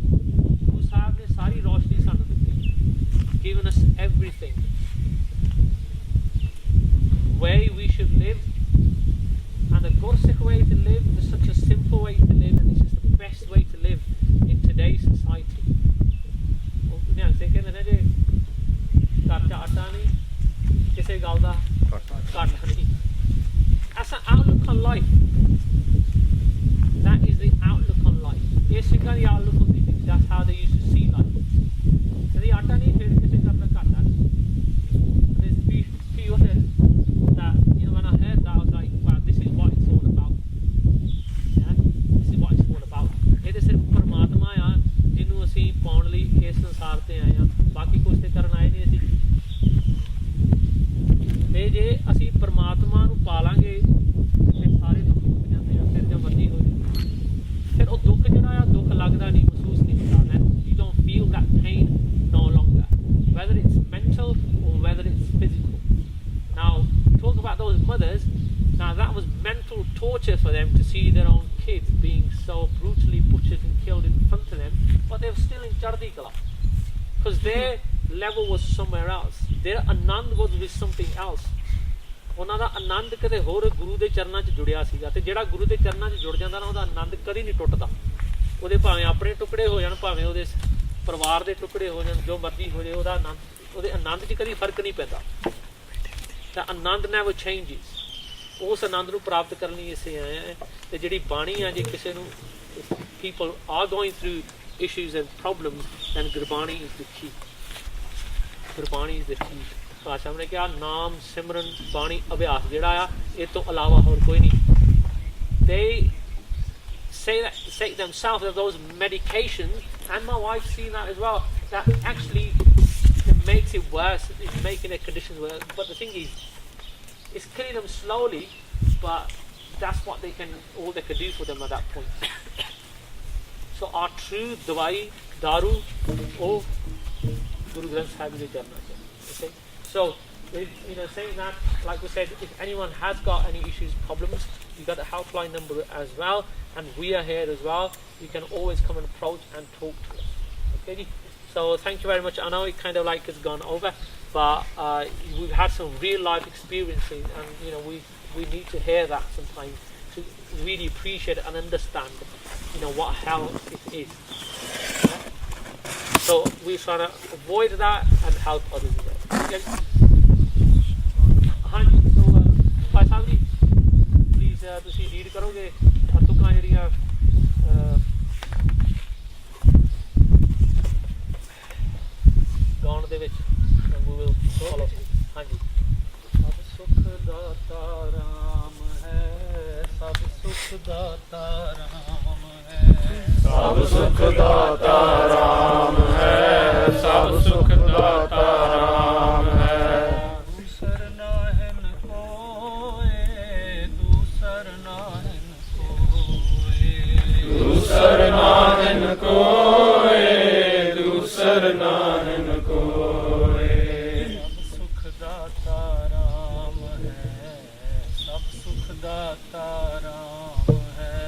Guru Sahib ne sari roshni sanu diti, given us everything, way we should live, and the Gursikh way to live is such a simple way to live, and it's just the best way to live in today's society. Nihang Singh ਕਹਿੰਦੇ ਨੇ ਜੇ ਘਰ 'ਚ ਆਟਾ ਨਹੀਂ ਕਿਸੇ ਗੱਲ ਦਾ ਘਾਟਾ ਨਹੀਂ। That's an outlook on life. That is the outlook on life. ਇਹ ਸਿੰਘਾਂ ਦੀ outlook ਹੁੰਦੀ ਸੀ। That's how they used to see life. ਕਦੀ ਆਟਾ ਨਹੀਂ ਫਿਰ ਕਿਸੇ ਗੱਲ ਦਾ ਘਾਟਾ ਨਹੀਂ। There's few others that, you know, when I heard that I was like, wow, this is what it's all about. Yeah? This is what it's all about. ਇਹ ਤਾਂ ਸਿਰਫ ਪਰਮਾਤਮਾ ਆ ਜਿਹਨੂੰ ਅਸੀਂ ਪਾਉਣ ਲਈ ਇਸ ਸੰਸਾਰ ਤੇ ਆਏ ਹਾਂ, ਬਾਕੀ ਕੁਛ ਤੇ ਕਰਨ ਆਏ ਨਹੀਂ ਅਸੀਂ। ਤੇ ਜੇ ਅਸੀਂ ਪਰਮਾਤਮਾ ਨੂੰ ਪਾਲਾਂਗੇ ਤੇ ਸਾਰੇ ਦੁੱਖ ਮੁੱਕ ਜਾਂਦੇ ਆ। ਫਿਰ ਜੋ ਮਰਜ਼ੀ ਹੋ ਜਾਏ, ਫਿਰ ਉਹ ਦੁੱਖ ਜਿਹੜਾ ਆ ਦੁੱਖ ਲੱਗਦਾ ਨਹੀਂ, ਮਹਿਸੂਸ ਨਹੀਂ ਹੁੰਦਾ। Then you don't feel that pain no longer, whether it's mental or whether it's physical. Now talk about those mothers. Now that was mental torture for them to see their own kids being so brutally butchered and killed in front of them, but they were still in Chardi Kala because their level was somewhere else. Their anand was with something else. ਉਹਨਾਂ ਦਾ ਆਨੰਦ ਕਦੇ ਹੋਰ ਗੁਰੂ ਦੇ ਚਰਨਾਂ 'ਚ ਜੁੜਿਆ ਸੀਗਾ, ਤੇ ਜਿਹੜਾ ਗੁਰੂ ਦੇ ਚਰਨਾਂ 'ਚ ਜੁੜ ਜਾਂਦਾ ਨਾ ਉਹਦਾ ਆਨੰਦ ਕਦੀ ਨਹੀਂ ਟੁੱਟਦਾ। ਉਹਦੇ ਭਾਵੇਂ ਆਪਣੇ ਟੁਕੜੇ ਹੋ ਜਾਣ, ਭਾਵੇਂ ਉਹਦੇ ਪਰਿਵਾਰ ਦੇ ਟੁਕੜੇ ਹੋ ਜਾਣ, ਜੋ ਮਰਜ਼ੀ ਹੋ ਜਾਏ, ਉਹਦਾ ਆਨੰਦ, ਉਹਦੇ ਆਨੰਦ 'ਚ ਕਦੀ ਫਰਕ ਨਹੀਂ ਪੈਂਦਾ। ਤਾਂ ਆਨੰਦ ਨੈਵਰ ਚੇਂਜਿਸ। ਉਸ ਆਨੰਦ ਨੂੰ ਪ੍ਰਾਪਤ ਕਰਨ ਲਈ ਅਸੀਂ ਆਏ ਹਾਂ। ਤੇ ਜਿਹੜੀ ਬਾਣੀ ਆ, ਜੇ ਕਿਸੇ ਨੂੰ people are going through issues and problems, then Gurbani is the key. Gurbani is the key. ਭਾਸ਼ਾ ਨੇ ਕਿਹਾ ਨਾਮ ਸਿਮਰਨ ਬਾਣੀ ਅਭਿਆਸ ਜਿਹੜਾ ਆ ਇਹ ਤੋਂ ਇਲਾਵਾ ਹੋਰ ਕੋਈ ਨਹੀਂ। They say themselves that those medications, and my wife seen that as well, that actually it makes it worse. It's making their conditions worse. But the thing is, it's killing them slowly, but that's what all they can do for them at that point. So our true dawai, daru, or Guru Granth Sahib is the okay? So, you know, saying that, like we said, if anyone has got any issues, problems, you got the helpline number as well, and we are here as well. You can always come and approach and talk to us. Okay? So thank you very much. I know it kind of like has gone over, but we've had some real life experiences, and you know we need to hear that sometimes to really appreciate it and understand, you know, what hell it is. Yeah? So we're trying to avoid that and help others as well. Okay? ਹਾਂਜੀ, ਸੋ Bhai Sahib ji please ਤੁਸੀਂ read ਕਰੋਗੇ ਤੁਕਾਂ ਜਿਹੜੀਆਂ ਗਾਉਣ ਦੇ ਵਿੱਚ we will follow. ਹਾਂਜੀ। ਸਭ ਸੁਖ ਦਾਤਾ ਰਾਮ ਹੈ, ਸਭ ਸੁਖ ਦਾਤਾ ਰਾਮ ਹੈ, ਸਭ ਸੁਖ ਦਾਤਾ ਰਾਮ ਹੈ, ਸਭ ਸੁਖ ਦਾਤਾ ਰਾਮ ਹੈ। ਦੂਸਰ ਨਾਹਿਨ ਕੋਏ, ਦੂਸਰ ਨਾਹਿਨ ਕੋਏ, ਦੂਸਰ ਨਾਹਿਨ ਕੋਏ, ਦੂਸਰ ਨਾਹਿਨ ਕੋਏ। ਸਭ ਸੁਖ ਦਾਤਾ ਰਾਮ ਹੈ, ਸਭ ਸੁਖ ਦਾਤਾ ਰਾਮ ਹੈ,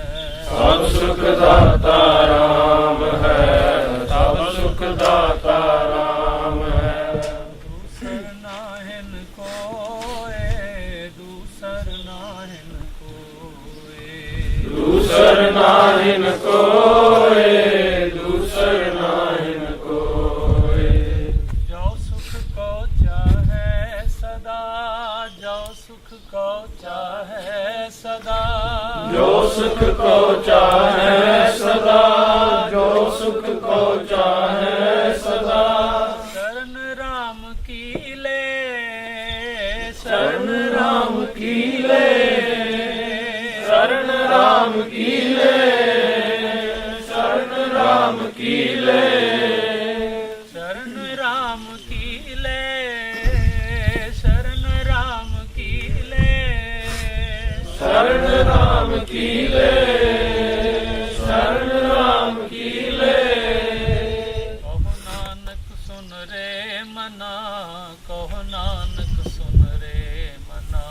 ਸਭ ਸੁਖ ਦਾਤਾ ਰਾਮ ਹੈ, ਸਭ ਸੁਖ ਦਾਤਾ ਰਾਮ ਹੈ। ਦੂਸਰ ਨਾਹਿਨ ਕੋਏ, ਦੂਸਰ ਨਾਹਿਨ ਕੋਏ, ਦੂਸਰ ਨਾਹਿਨ ਕੋਏ, ਦੂਸਰ ਨਾਹਿਨ ਕੋਏ। ਜੋ सुख को चाहे सदा, जो सुख को चाहे सदा। शरण राम की ले, शरण राम की ले, शरण राम की ले, शरण राम की ले, शरण राम की ले, शरण राम की ले, शरण राम की ले, शरण राम की ले। कहो नानक सुन रे मना, कहो नानक सुन रे मना,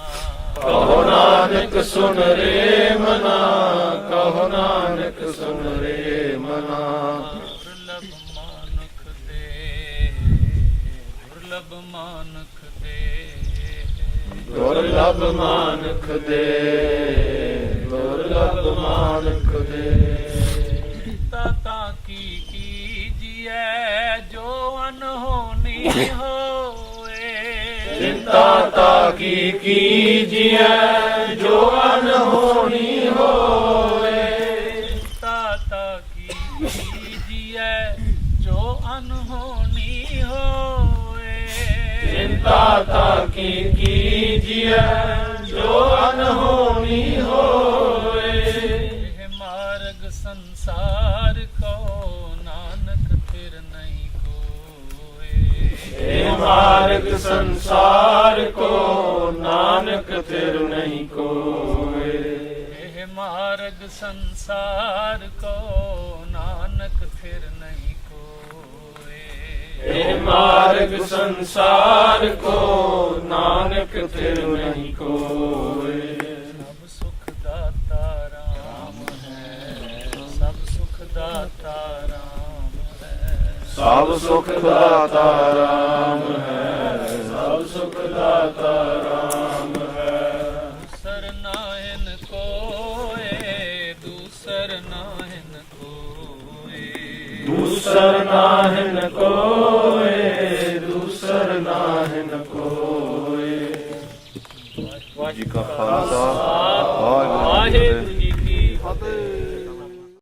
कहो नानक सुन रे मना, कहो नानक सुन रे मना। दुर्लभ मानुख दे, दुर्लभ मानुख दे, दुर्लभ मानुख दे, दुर्लभ मानुख दे। ताता की कीजिए जो अनहोनी होए, चिंता ताकी कीजिए जो अनहोनी होए। ताता की कीजिए जो अनहोनी होए, चिंता ताकी कीजिए जो अनहोनी होए। यह मार्ग संसार को नानक फिर नहीं कोए, हे मार्ग संसार को नानक फिर नहीं कोए। यह मार्ग संसार को नानक फिर नहीं कोए। हे मार्ग संसार को नानक फिर नहीं कोए। सब सुख दाता राम है, सब सुख दाता राम है, सब सुख दाता राम है, सब सुख दाता राम है। दूसर नाहिन कोए, दूसर नाहिन कोए, दूसर नाहिन कोए, दूसर नाहिन कोए। जी का खालसा वाहिगुरू